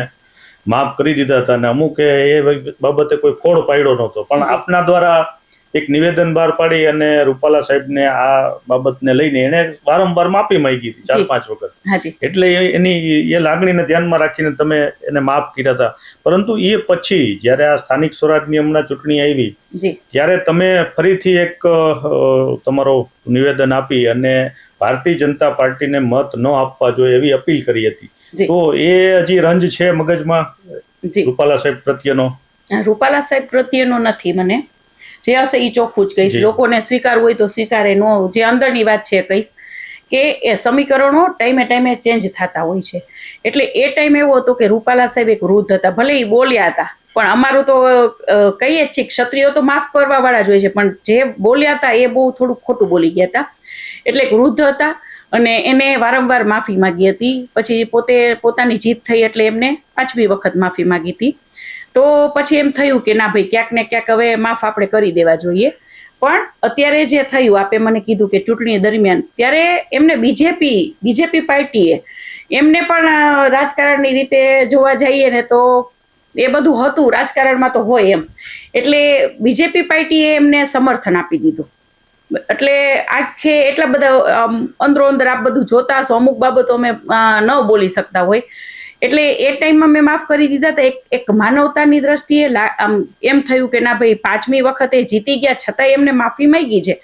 માફ કરી દીધા હતા અને અમુકે એ બાબતે કોઈ ફોડ પાડ્યો નહોતો. પણ આપના દ્વારા એક નિવેદન બહાર પાડી અને રૂપાલા સાહેબને આ બાબતને લઈને એને વારંવાર માફી માંગી હતી 4-5 વખત. એટલે એની એ લાગણીને ધ્યાનમાં રાખીને તમે એને માફ કર્યા હતા. પરંતુ એ પછી જ્યારે આ સ્થાનિક સ્વરાજની હમણાં ચૂંટણી આવી ત્યારે તમે ફરીથી એક તમારો નિવેદન આપી અને ભારતીય જનતા પાર્ટીને મત ન આપવા જોઈએ એવી અપીલ કરી હતી. તો એ હજી રંજ છે મગજમાં રૂપાલા સાહેબ પ્રત્યેનો? રૂપાલા સાહેબ પ્રત્યેનો નથી. મને જે હશે એ ચોખ્ખું જ કહીશ. લોકોને સ્વીકારવું હોય તો સ્વીકારે, નો જે અંદરની વાત છે કહીશ કે એ સમીકરણો ટાઈમે ટાઈમે ચેન્જ થતા હોય છે. એટલે એ ટાઈમ એવો હતો કે રૂપાલા સાહેબ એક વૃદ્ધ હતા, ભલે એ બોલ્યા હતા, પણ અમારું તો કહીએ જ છીએ ક્ષત્રિયો તો માફ કરવા વાળા જ હોય છે, પણ જે બોલ્યા હતા એ બહુ થોડુંક ખોટું બોલી ગયા હતા. એટલે એક વૃદ્ધ હતા અને એને વારંવાર માફી માંગી હતી. પછી પોતાની જીત થઈ એટલે એમને 5મી વખત માફી માંગી હતી. તો પછી એમ થયું કે ના ભાઈ, ક્યાંક ને ક્યાંક હવે માફ આપણે કરી દેવા જોઈએ. પણ અત્યારે જે થયું, આપે મને કીધું કે ચૂંટણી દરમિયાન ત્યારે એમને બીજેપી પાર્ટીએ એમને પણ રાજકારણની રીતે જોવા જઈએ ને તો એ બધું હતું, રાજકારણમાં તો હોય એમ. એટલે બીજેપી પાર્ટીએ એમને સમર્થન આપી દીધું. એટલે આખે એટલા બધા અંદરો અંદર આપ બધું જોતા હશો, અમુક બાબતો અમે ન બોલી શકતા હોય. એટલે એ ટાઈમમાં મેં માફ કરી દીધા હતા. એક માનવતાની દ્રષ્ટિએ એમ થયું કે ના ભાઈ, 5મી વખતે જીતી ગયા છતાંય એમને માફી માંગી છે.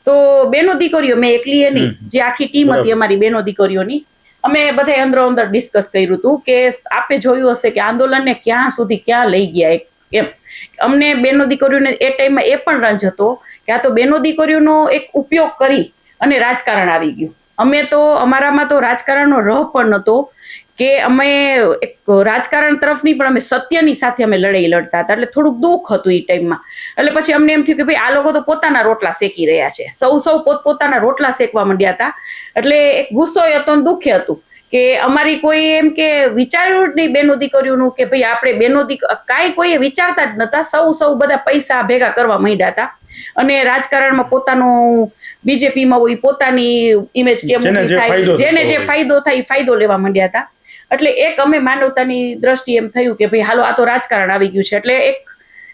તો બેનો દીકરીઓ, મેં એકલીએ નહીં, જે આખી ટીમ હતી અમારી બેનો દીકરીઓની, અમે બધાય અંદરો અંદર ડિસ્કસ કર્યું હતું કે આપે જોયું હશે કે આંદોલનને ક્યાં લઈ ગયા એમ. અમને બેનો દીકરીઓને એ ટાઈમમાં એ પણ રંજ હતો કે આ તો બેનો દીકરીઓનો એક ઉપયોગ કરી અને રાજકારણ આવી ગયું. અમારામાં તો રાજકારણનો રહ પણ નહોતો કે અમે એક રાજકારણ તરફ નહીં, પણ અમે સત્યની સાથે અમે લડાઈ લડતા હતા. એટલે થોડુંક દુઃખ હતું એ ટાઈમમાં. એટલે પછી અમને એમ થયું કે ભાઈ, આ લોકો તો પોતાના રોટલા શેકી રહ્યા છે, સૌ પોતપોતાના રોટલા શેકવા માંડ્યા હતા. એટલે એક ગુસ્સો હતો અને દુઃખે હતું કે અમારી કોઈ એમ કે વિચાર્યું જ નહીં બેનો દીકરીઓનું કે ભાઈ આપણે બેનો કાંઈ કોઈએ વિચારતા જ નહોતા. સૌ બધા પૈસા ભેગા કરવા માંડ્યા હતા અને રાજકારણમાં પોતાનું, બીજેપીમાં હોય પોતાની ઇમેજ કેમ થાય, જેને જે ફાયદો થાય એ ફાયદો લેવા માંડ્યા હતા. એટલે એક અમે માનવતાની દ્રષ્ટિએ એમ થયું કે ભાઈ હાલો, આ તો રાજકારણ આવી ગયું છે. એટલે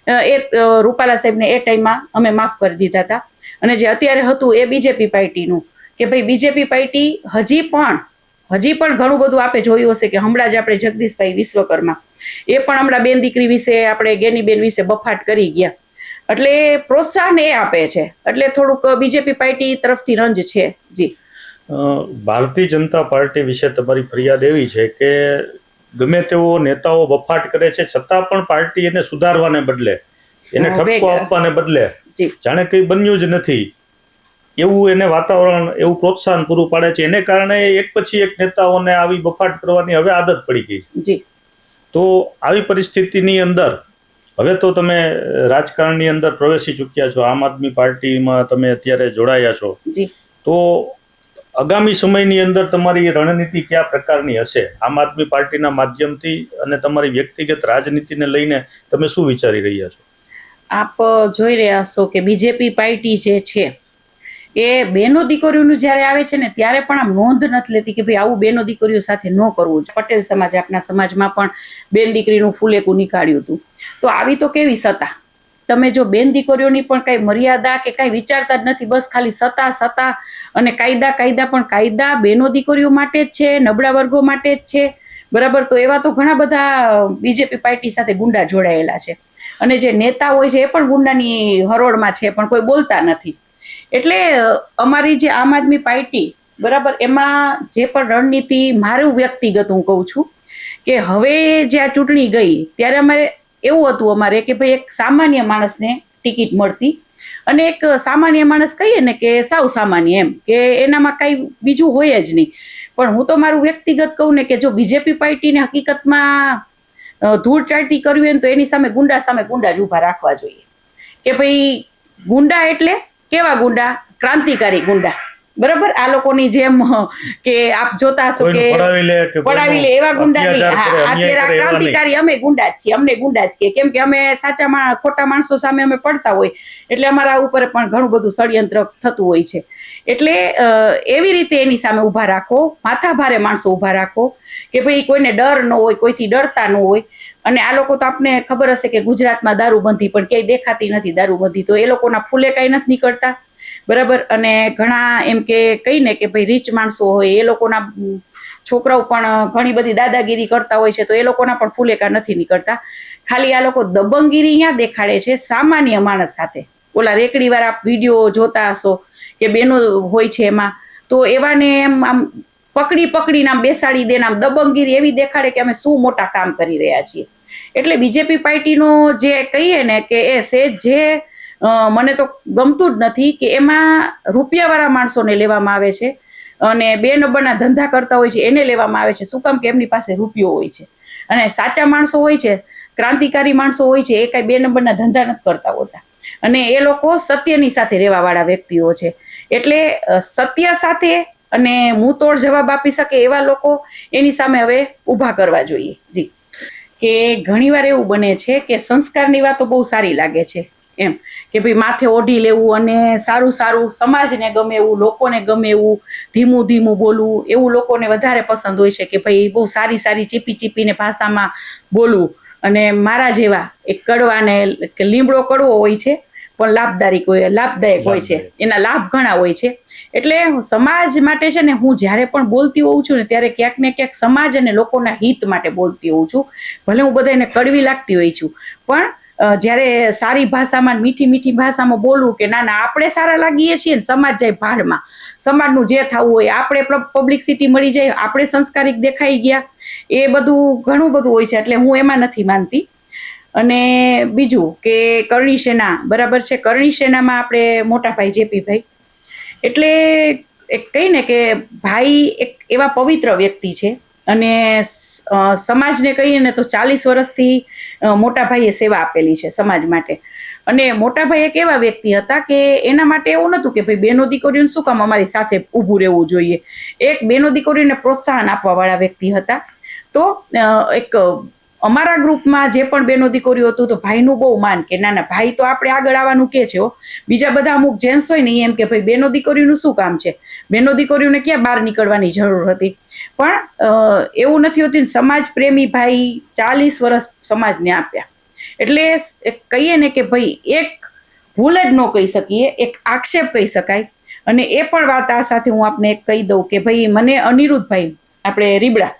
એ રૂપાલા સાહેબને એ ટાઈમમાં અમે માફ કરી દીધા હતા. અને જે અત્યારે હતું એ બીજેપી પાર્ટીનું કે ભાઈ, બીજેપી પાર્ટી હજી પણ ઘણું બધું આપે જોયું હશે કે હમણાં જ આપણે જગદીશભાઈ વિશ્વકર્મા એ પણ હમણાં બેન દીકરી વિશે, આપણે ગેનીબેન વિશે બફાટ કરી ગયા. એટલે પ્રોત્સાહન એ આપે છે. એટલે થોડુંક બીજેપી પાર્ટી તરફથી રંજ છે. જી, ભારતીય જનતા પાર્ટી વિશે તમારી ફરિયાદ એવી છે કે ગમે તેવો નેતાઓ બફાટ કરે છે છતાં પણ પાર્ટી એને સુધારવાને બદલે, એને ઠપકો આપવાને બદલે જાણે કંઈ બન્યું જ નથી એવું એને વાતાવરણ, એવું પ્રોત્સાહન પૂરું પાડે છે. એને કારણે એક પછી એક નેતાઓને આવી બફાટ કરવાની હવે આદત પડી ગઈ છે. તો આવી પરિસ્થિતિની અંદર હવે તો તમે રાજકારણની અંદર પ્રવેશી ચૂક્યા છો, આમ આદમી પાર્ટીમાં તમે અત્યારે જોડાયા છો. તો આગામી સમયની અંદર તમારી રણનીતિ કયા પ્રકારની હશે? આમ આદમી પાર્ટીના માધ્યમથી અને તમારી વ્યક્તિગત રાજનીતિને લઈને તમે શું વિચારી રહ્યા છો? આપ જોઈ રહ્યા છો કે બીજેપી પાર્ટી જે છે એ બેનો દીકરીઓનું જ્યારે આવે છે ને ત્યારે પણ આમ નોંધ નથી લેતી કે ભાઈ આવું બેનો દીકરીઓ સાથે ન કરવું. પટેલ સમાજ, આપણા સમાજમાં પણ બેન દીકરીનું ફૂલેકું નીકાળ્યું હતું. તો આવી તો કેવી સત્તા! તમે જો બેન દીકરીઓની પણ કઈ મર્યાદા કે કઈ વિચારતા જ નથી, બસ ખાલી સત્તા અને કાયદા પણ કાયદા બેનો દીકરીઓ માટે જ છે, નબળા વર્ગો માટે જ છે. બરાબર. તો એવા તો ઘણા બધા બીજેપી પાર્ટી સાથે ગુંડા જોડાયેલા છે અને જે નેતા હોય છે એ પણ ગુંડાની હરોળમાં છે, પણ કોઈ બોલતા નથી. એટલે અમારી જે આમ આદમી પાર્ટી, બરાબર, એમાં જે પણ રણનીતિ, મારું વ્યક્તિગત હું કહું છું કે હવે જે આ ચૂંટણી ગઈ ત્યારે અમારે એવું હતું અમારે કે ભાઈ એક સામાન્ય માણસને ટિકિટ મળતી, અને એક સામાન્ય માણસ કહીએ ને કે સાવ સામાન્ય, એમ કે એનામાં કાંઈ બીજું હોય જ નહીં. પણ હું તો મારું વ્યક્તિગત કહું ને કે જો બીજેપી પાર્ટીને હકીકતમાં ધૂળ ચાટતી કરવી હોય તો એની સામે ગુંડા જ ઊભા રાખવા જોઈએ. કે ભાઈ ગુંડા એટલે કેવા ગુંડા? ક્રાંતિકારી ગુંડા. બરાબર. આ લોકોની જેમ કે આપ જોતા હશો કે પડાવી લે એવા ગુંડા નહીં. અત્યારે ક્રાંતિકારી અમે ગુંડા જ છીએ, અમને ગુંડા જ કેમ કે અમે સાચા ખોટા માણસો સામે અમે પડતા હોય એટલે અમારા ઉપર પણ ઘણું બધું ષડયંત્ર થતું હોય છે. એટલે એવી રીતે એની સામે ઊભા રાખો, માથા ભારે માણસો ઊભા રાખો કે ભાઈ કોઈને ડર ન હોય, કોઈથી ડરતા ન હોય. અને આ લોકો તો આપને ખબર હશે કે ગુજરાતમાં દારૂબંધી પણ ક્યાંય દેખાતી નથી. દારૂબંધી તો એ લોકોના ફૂલે કાંઈ નથી નીકળતા. બરાબર. અને ઘણા એમ કે કહીને કે ભાઈ રીચ માણસો હોય એ લોકોના છોકરાઓ પણ ઘણી બધી દાદાગીરી કરતા હોય છે, તો એ લોકોના પણ ફૂલેકા નથી નીકળતા. ખાલી આ લોકો દબંગગીરી અહીંયા દેખાડે છે સામાન્ય માણસ સાથે. ઓલા રેકડી વાળા વિડીયો જોતા હશો કે બેનો હોય છે એમાં, તો એવાને એમ આમ પકડીને આમ બેસાડી દે, આમ દબંગગીરી એવી દેખાડે કે અમે શું મોટા કામ કરી રહ્યા છીએ. એટલે બીજેપી પાર્ટીનો જે કહીએ ને કે એ જે મને તો ગમતું જ નથી કે એમાં રૂપિયાવાળા માણસોને લેવામાં આવે છે. અને 2 નંબરના ધંધા કરતા હોય છે એને લેવામાં આવે છે. શું કામ? કે એમની પાસે રૂપિયો હોય છે. અને સાચા માણસો હોય છે, ક્રાંતિકારી માણસો હોય છે, એ કાંઈ 2 નંબરના ધંધા નથી કરતા હોતા. અને એ લોકો સત્યની સાથે રહેવાવાળા વ્યક્તિઓ છે. એટલે સત્ય સાથે અને મુંહતોડ જવાબ આપી શકે એવા લોકો એની સામે હવે ઊભા કરવા જોઈએ. જી, કે ઘણીવાર એવું બને છે કે સંસ્કારની વાતો બહુ સારી લાગે છે, એમ કે ભાઈ માથે ઓઢી લેવું અને સારું સારું, સમાજને ગમે એવું, લોકોને ગમે એવું, ધીમું ધીમું બોલવું, એવું લોકોને વધારે પસંદ હોય છે કે ભાઈ બહુ સારી સારી ચીપી ચીપીને ભાષામાં બોલવું. અને મારા જેવા એક કડવાને લીમડો કડવો હોય છે પણ લાભદાયક હોય છે, એના લાભ ઘણા હોય છે. એટલે સમાજ માટે છે ને, હું જ્યારે પણ બોલતી હોઉં છું ને ત્યારે ક્યાંક ને ક્યાંક સમાજ અને લોકોના હિત માટે બોલતી હોઉં છું. ભલે હું બધાને કડવી લાગતી હોય છું, પણ જ્યારે સારી ભાષામાં, મીઠી મીઠી ભાષામાં બોલવું કે ના આપણે સારા લાગીએ છીએ ને સમાજ જાય ભાડમાં, સમાજનું જે થવું હોય, આપણે પબ્લિસિટી મળી જાય, આપણે સંસ્કારિક દેખાઈ ગયા, એ બધું ઘણું બધું હોય છે. એટલે હું એમાં નથી માનતી. અને બીજું કે કરણી સેના, બરાબર છે, કરણી સેનામાં આપણે મોટા ભાઈ જેપીભાઈ, એટલે એક કહીને કે ભાઈ એક એવા પવિત્ર વ્યક્તિ છે. અને સમાજને કહીએ ને તો 40 વર્ષથી મોટા ભાઈએ સેવા આપેલી છે સમાજ માટે. અને મોટા ભાઈ એક એવા વ્યક્તિ હતા કે એના માટે એવું નહોતું કે ભાઈ બેનો દીકરીઓને શું કામ અમારી સાથે ઊભું રહેવું જોઈએ. એક બેનો દીકરીઓને પ્રોત્સાહન આપવા વાળા વ્યક્તિ હતા. તો એક અમારા ગ્રુપમાં જે પણ બેનો દીકરીઓ હતું તો ભાઈનું બહુ માન કે ના ભાઈ તો આપણે આગળ આવવાનું કે છે. બીજા બધા અમુક જેન્ટ્સ હોય ને એમ કે ભાઈ બેનો દીકરીઓનું શું કામ છે, બેનો દીકરીઓને ક્યાં બહાર નીકળવાની જરૂર હતી. પણ એવું નથી હોતું. સમાજ પ્રેમી ભાઈ 40 વર્ષ સમાજને આપ્યા. એટલે કહીએ ને કે ભાઈ એક ભૂલ જ ન કહી શકીએ, એક આક્ષેપ કહી શકાય. અને એ પણ વાત આ સાથે હું આપને એક કહી દઉં કે ભાઈ મને અનિરુદ્ધભાઈ, આપણે રીબડા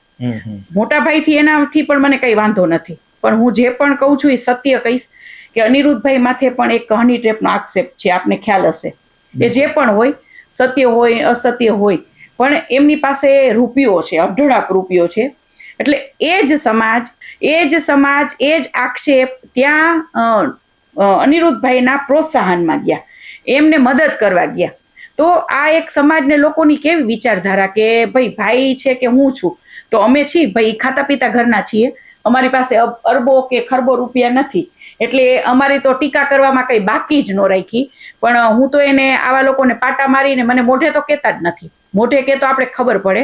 મોટા ભાઈથી, એનાથી પણ મને કઈ વાંધો નથી, પણ હું જે પણ કહું છું એ સત્ય કહીશ કે અનિરુદ્ધભાઈ માથે પણ એક હની ટ્રેપનો આક્ષેપ છે. આપને ખ્યાલ હશે, એ જે પણ હોય, સત્ય હોય અસત્ય હોય, પણ એમની પાસે રૂપિયો છે, અઢળક રૂપિયો છે. એટલે એ જ સમાજ એ જ આક્ષેપ ત્યાં અનિરુદ્ધભાઈના પ્રોત્સાહનમાં ગયા, એમને મદદ કરવા ગયા. તો આ એક સમાજને લોકોની કેવી વિચારધારા કે ભાઈ છે કે હું છું તો અમે છીએ ભાઈ, ખાતા પીતા ઘરના છીએ, અમારી પાસે અરબો કે ખરબો રૂપિયા નથી, એટલે અમારી તો ટીકા કરવામાં કઈ બાકી જ ન રાખી. પણ હું તો એને આવા લોકોને પાટા મારીને, મને મોઢે તો કહેતા જ નથી, મોઢે કે તો આપણે ખબર પડે,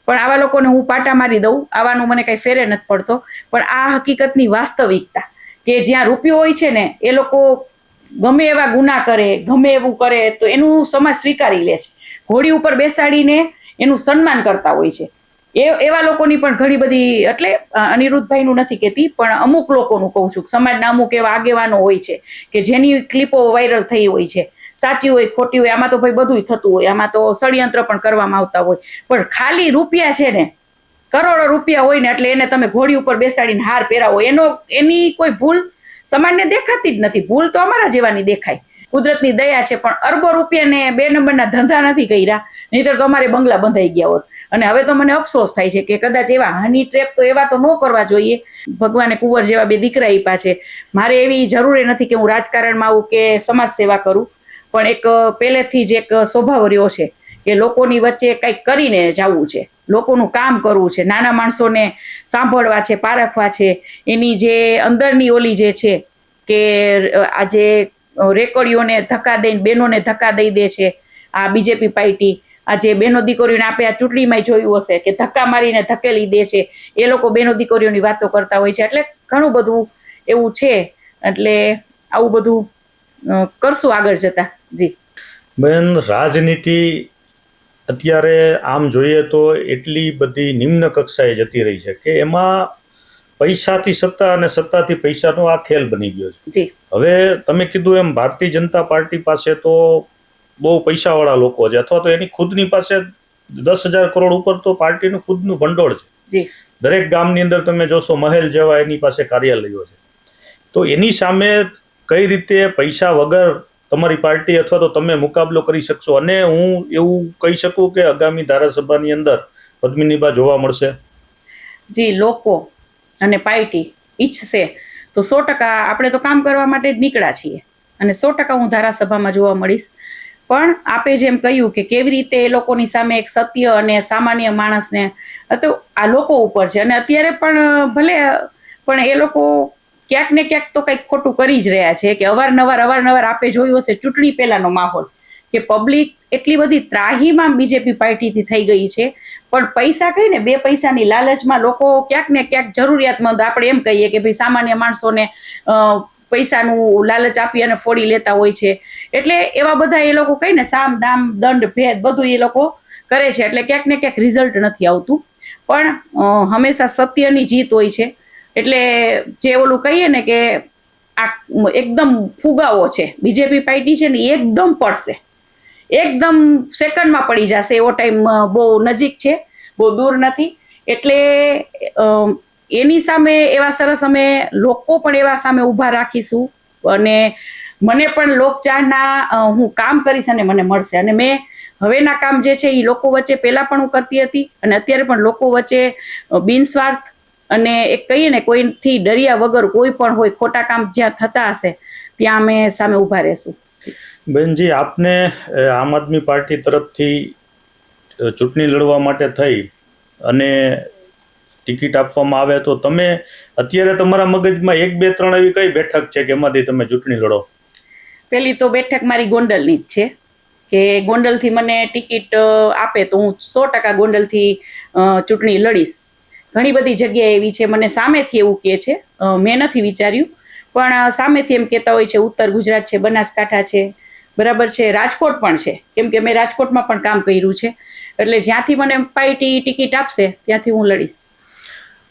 પણ આવા લોકોને હું પાટા મારી દઉં, આવાનું મને કઈ ફેરે નથી પડતો. પણ આ હકીકતની વાસ્તવિકતા કે જ્યાં રૂપિયો હોય છે ને, એ લોકો ગમે એવા ગુના કરે, ગમે એવું કરે તો એનું સમાજ સ્વીકારી લે છે. ઘોડી ઉપર બેસાડીને એનું સન્માન કરતા હોય છે. એવા લોકોની પણ ઘણી બધી, એટલે અનિરુદ્ધભાઈનું નથી કહેતી, પણ અમુક લોકોનું કહું છું, સમાજના અમુક એવા આગેવાનો હોય છે કે જેની ક્લિપો વાયરલ થઈ હોય છે. સાચી હોય ખોટી હોય, આમાં તો ભાઈ બધું થતું હોય, આમાં તો ષડયંત્ર પણ કરવામાં આવતા હોય. પણ ખાલી રૂપિયા છે ને, કરોડો રૂપિયા હોય ને, એટલે એને તમે ઘોડી ઉપર બેસાડીને હાર પહેરાવો, એની કોઈ ભૂલ સમાજને દેખાતી જ નથી. ભૂલ તો અમારા જેવાની દેખાય, કુદરતની દયા છે. પણ અરબો રૂપિયાને 2 નંબરના ધંધા નથી કર્યા, નહીંતર તો અમારે બંગલા બંધાઈ ગયા હોત. અને હવે તો મને અફસોસ થાય છે કે કદાચ એવા હની ટ્રેપ તો એવા તો ન કરવા જોઈએ. ભગવાને કુંવર જેવા 2 દીકરા આપ્યા છે. મારે એવી જરૂરી નથી કે હું રાજકારણમાં આવું કે સમાજ સેવા કરું, પણ એક પહેલેથી જ એક સ્વભાવ રહ્યો છે કે લોકોની વચ્ચે કંઈક કરીને જવું છે, લોકોનું કામ કરવું છે, નાના માણસોને સાંભળવા છે, પારખવા છે. એની જે અંદરની ઓલી જે છે કે આજે રેકડીઓને ધક્કા દઈને બહેનોને ધક્કા દઈ દે છે આ બીજેપી પાર્ટી, આજે બહેનો દીકરીઓને આપણે આ ચૂંટણીમાં જોયું હશે કે ધક્કા મારીને ધકેલી દે છે. એ લોકો બહેનો દીકરીઓની વાતો કરતા હોય છે. એટલે ઘણું બધું એવું છે. એટલે આવું બધું કરશું આગળ જતા. જી બેન, રાજનીતિ અત્યારે આમ જોઈએ તો એટલી બધી નિમ્ન કક્ષાએ જતી રહી છે કે એમાં પૈસાથી સત્તા અને સત્તાથી પૈસાનો આ ખેલ બની ગયો છે. હવે તમે કીધું એમ ભારતીય જનતા પાર્ટી પાસે તો બહુ પૈસાવાળા લોકો છે, અથવા તો એની ખુદની પાસે 10,000 કરોડ ઉપર તો પાર્ટીનું ખુદનું ભંડોળ છે. દરેક ગામની અંદર તમે જોશો મહેલ જેવા એની પાસે કાર્યાલયો છે. તો એની સામે કઈ રીતે પૈસા વગર તમારી પાર્ટી અથવા તો તમે મુકાબલો કરી શકશો? અને હું એવું કહી શકું કે આગામી ધારાસભાની અંદર પદ્મિનીબા જોવા મળશે? જી, લોકો અને પાર્ટી ઈચ્છશે તો 100% આપણે તો કામ કરવા માટે જ નીકળ્યા છીએ, અને 100% હું ધારાસભામાં જોવા મળીશ. પણ આપે જેમ કહ્યું કે કેવી રીતે એ લોકોની સામે એક સત્ય અને સામાન્ય માણસને તો આ લોકો ઉપર છે. અને અત્યારે પણ ભલે પણ એ લોકો ક્યાંક ને ક્યાંક તો કંઈક ખોટું કરી જ રહ્યા છે કે અવારનવાર આપે જોયું હશે ચૂંટણી પહેલાનો માહોલ કે પબ્લિક એટલી બધી ત્રાહીમાં બીજેપી પાર્ટીથી થઈ ગઈ છે, પણ પૈસા કહીને 2 પૈસાની લાલચમાં લોકો ક્યાંક ને ક્યાંક જરૂરિયાતમંદ આપણે એમ કહીએ કે ભાઈ સામાન્ય માણસોને પૈસાનું લાલચ આપી અને ફોડી લેતા હોય છે. એટલે એવા બધા એ લોકો કહીને સામ દામ દંડ ભેદ બધું એ લોકો કરે છે. એટલે ક્યાંક ને ક્યાંક રિઝલ્ટ નથી આવતું, પણ હંમેશા સત્યની જીત હોય છે. એટલે જે ઓલું કહીએ ને કે આ એકદમ ફુગાવો છે બીજેપી પાર્ટી છે ને એકદમ પડશે, એકદમ સેકન્ડમાં પડી જશે એવો ટાઈમ બહુ નજીક છે, બહુ દૂર નથી. એટલે એની સામે એવા સરસ અમે લોકો પણ એવા સામે ઊભા રાખીશું અને મને પણ લોકચાહના હું કામ કરીશ અને મને મળશે. અને મેં હવેના કામ જે છે એ લોકો વચ્ચે પહેલાં પણ હું કરતી હતી અને અત્યારે પણ લોકો વચ્ચે બિનસ્વાર્થ અને એક કહીએ ને કોઈથી ડર્યા વગર કોઈ પણ હોય ખોટા કામ જ્યાં થતા હશે ત્યાં અમે સામે ઊભા રહેશું. બેનજી, આપને આમ આદમી પાર્ટી તરફથી ચૂંટણી લડવા માટે થઈ અને ટિકિટ આપવામાં આવે તો તમે અત્યારે તમારા મગજમાં 1, 2, 3 એવી કઈ બેઠક છે કે એમાંથી તમે ચૂંટણી લડો? પહેલી તો બેઠક મારી ગોંડલની જ છે કે ગોંડલથી મને ટિકિટ આપે તો હું 100% ગોંડલથી ચૂંટણી લડીશ. ઘણી બધી જગ્યાએ એવી છે, મને સામેથી એવું કહે છે, મેં નથી વિચાર્યું પણ સામેથી એમ કહેતા હોય છે. ઉત્તર ગુજરાત છે, બનાસકાંઠા છે, બરાબર છે, રાજકોટ પણ છે, કેમ કે મેં રાજકોટમાં પણ કામ કર્યું છે. એટલે જ્યાંથી મને પાર્ટી ટિકિટ આપશે ત્યાંથી હું લડીશ.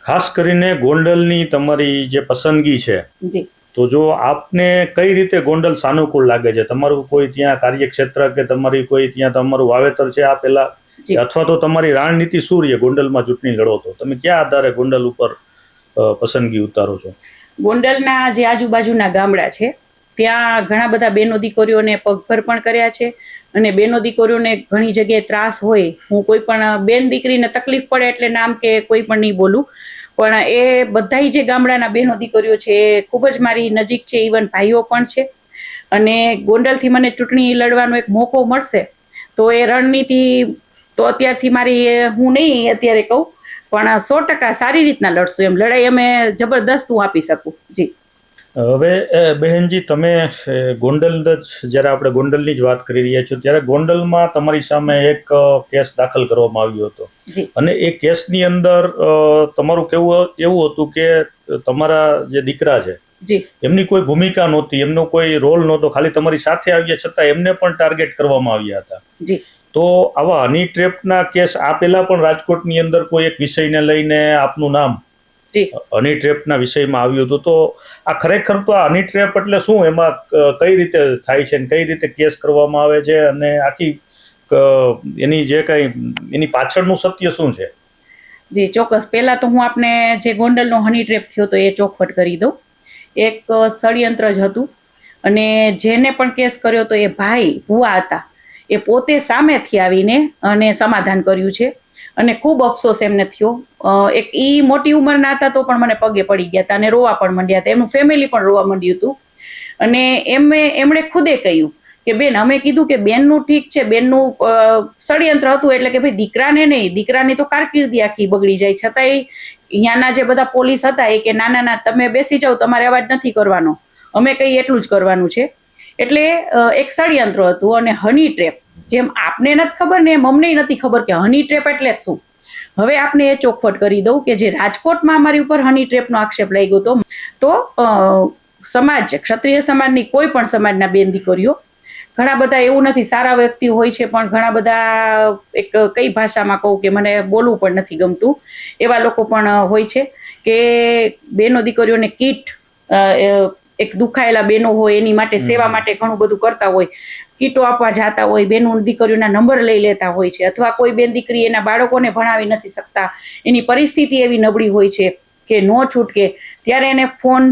ખાસ કરીને ગોંડલની તમારી જે પસંદગી છે, જી, તો જો આપને કઈ રીતે ગોંડલ સાનુકૂળ લાગે છે? તમારું કોઈ ત્યાં કાર્યક્ષેત્ર કે તમારી કોઈ ત્યાં તમારું વાવેતર છે આ પહેલા, અથવા તો તમારી રણનીતિ શું રહી ગોંડલમાં ચૂંટણી લડો તો તમે ક્યાં આધારે ગોંડલ ઉપર પસંદગી ઉતારો છો? ગોંડલના જે આજુબાજુના ગામડા છે ત્યાં ઘણા બધા બહેનો દીકરીઓને પગભર પણ કર્યા છે અને બહેનો દીકરીઓને ઘણી જગ્યાએ ત્રાસ હોય. હું કોઈ પણ બેન દીકરીને તકલીફ પડે એટલે નામ કે કોઈ પણ નહીં બોલું, પણ એ બધા જે ગામડાના બહેનો દીકરીઓ છે એ ખૂબ જ મારી નજીક છે, ઇવન ભાઈઓ પણ છે. અને ગોંડલથી મને ચૂંટણી લડવાનો એક મોકો મળશે તો એ રણનીતિ તો અત્યારથી મારી હું નહીં અત્યારે કહું, પણ 100% સારી રીતના લડશું. એમ લડાઈ અમે જબરદસ્ત હું આપી શકું. જી, હવે બહેનજી, તમે ગોંડલ જ્યારે આપણે ગોંડલની જ વાત કરી રહ્યા છો ત્યારે ગોંડલમાં તમારી સામે એક કેસ દાખલ કરવામાં આવ્યો હતો અને એ કેસની અંદર તમારું કેવું એવું હતું કે તમારા જે દીકરા છે એમની કોઈ ભૂમિકા નહોતી, એમનો કોઈ રોલ નહોતો, ખાલી તમારી સાથે આવ્યા છતાં એમને પણ ટાર્ગેટ કરવામાં આવ્યા હતા. તો આવા હની ટ્રેપના કેસ આ પહેલા પણ રાજકોટની અંદર કોઈ એક વિષયને લઈને આપનું નામ હની ટ્રેપના વિષયમાં આવ્યું હતું. તો આ ખરેખર તો આ હની ટ્રેપ એટલે શું, એમાં કઈ રીતે થાય છે, કઈ રીતે કેસ કરવામાં આવે છે અને આખી એની જે કઈ એની પાછળનું સત્ય શું છે? જી ચોક્કસ. પહેલા તો હું આપને જે ગોંડલનો હની ટ્રેપ થયો તો એ ચોખવટ કરી દઉં. એક ષડયંત્ર જ હતું અને જેને પણ કેસ કર્યો તો એ ભાઈ ભુવા હતા, એ પોતે સામેથી આવીને અને સમાધાન કર્યું છે અને ખૂબ અફસોસ એમને થયો. એક ઈ મોટી ઉંમરના હતા તો પણ મને પગે પડી ગયા હતા અને રોવા પણ માંડ્યા હતા, એમનું ફેમિલી પણ રોવા માંડ્યું હતું. અને એમણે ખુદે કહ્યું કે બેન, અમે કીધું કે બેનનું ઠીક છે, બેનનું ષડયંત્ર હતું એટલે કે ભાઈ દીકરાને નહીં, દીકરાની તો કારકિર્દી આખી બગડી જાય, છતાંય અહીંયાના જે બધા પોલીસ હતા એ કે ના તમે બેસી જાઓ, તમારે અવાજ નથી કરવાનો, અમે કહીએ એટલું જ કરવાનું છે. એટલે એક ષડયંત્ર હતું. અને હની ટ્રેપ જેમ આપને નથી ખબર ને એમ અમને નથી ખબર કે હની ટ્રેપ એટલે શું. હવે આપને એ ચોખવટ કરી દઉં કે જે રાજકોટમાં અમારી ઉપર હની ટ્રેપનો આક્ષેપ લાગ્યો હતો તો સમાજ, ક્ષત્રિય સમાજની કોઈ પણ સમાજના બેન દીકરીઓ, ઘણા બધા એવું નથી, સારા વ્યક્તિ હોય છે પણ ઘણા બધા એક કઈ ભાષામાં કહું કે મને બોલવું પણ નથી ગમતું એવા લોકો પણ હોય છે કે બેનો દીકરીઓને કીટ, એક દુખાયેલા બહેનો હોય એની માટે સેવા માટે ઘણું બધું કરતા હોય, કીટો આપવા જતા હોય, બહેનો દીકરીઓના નંબર લઈ લેતા હોય છે, અથવા કોઈ બેન દીકરી એના બાળકોને ભણાવી નથી શકતા, એની પરિસ્થિતિ એવી નબળી હોય છે કે નો છૂટકે, ત્યારે એને ફોન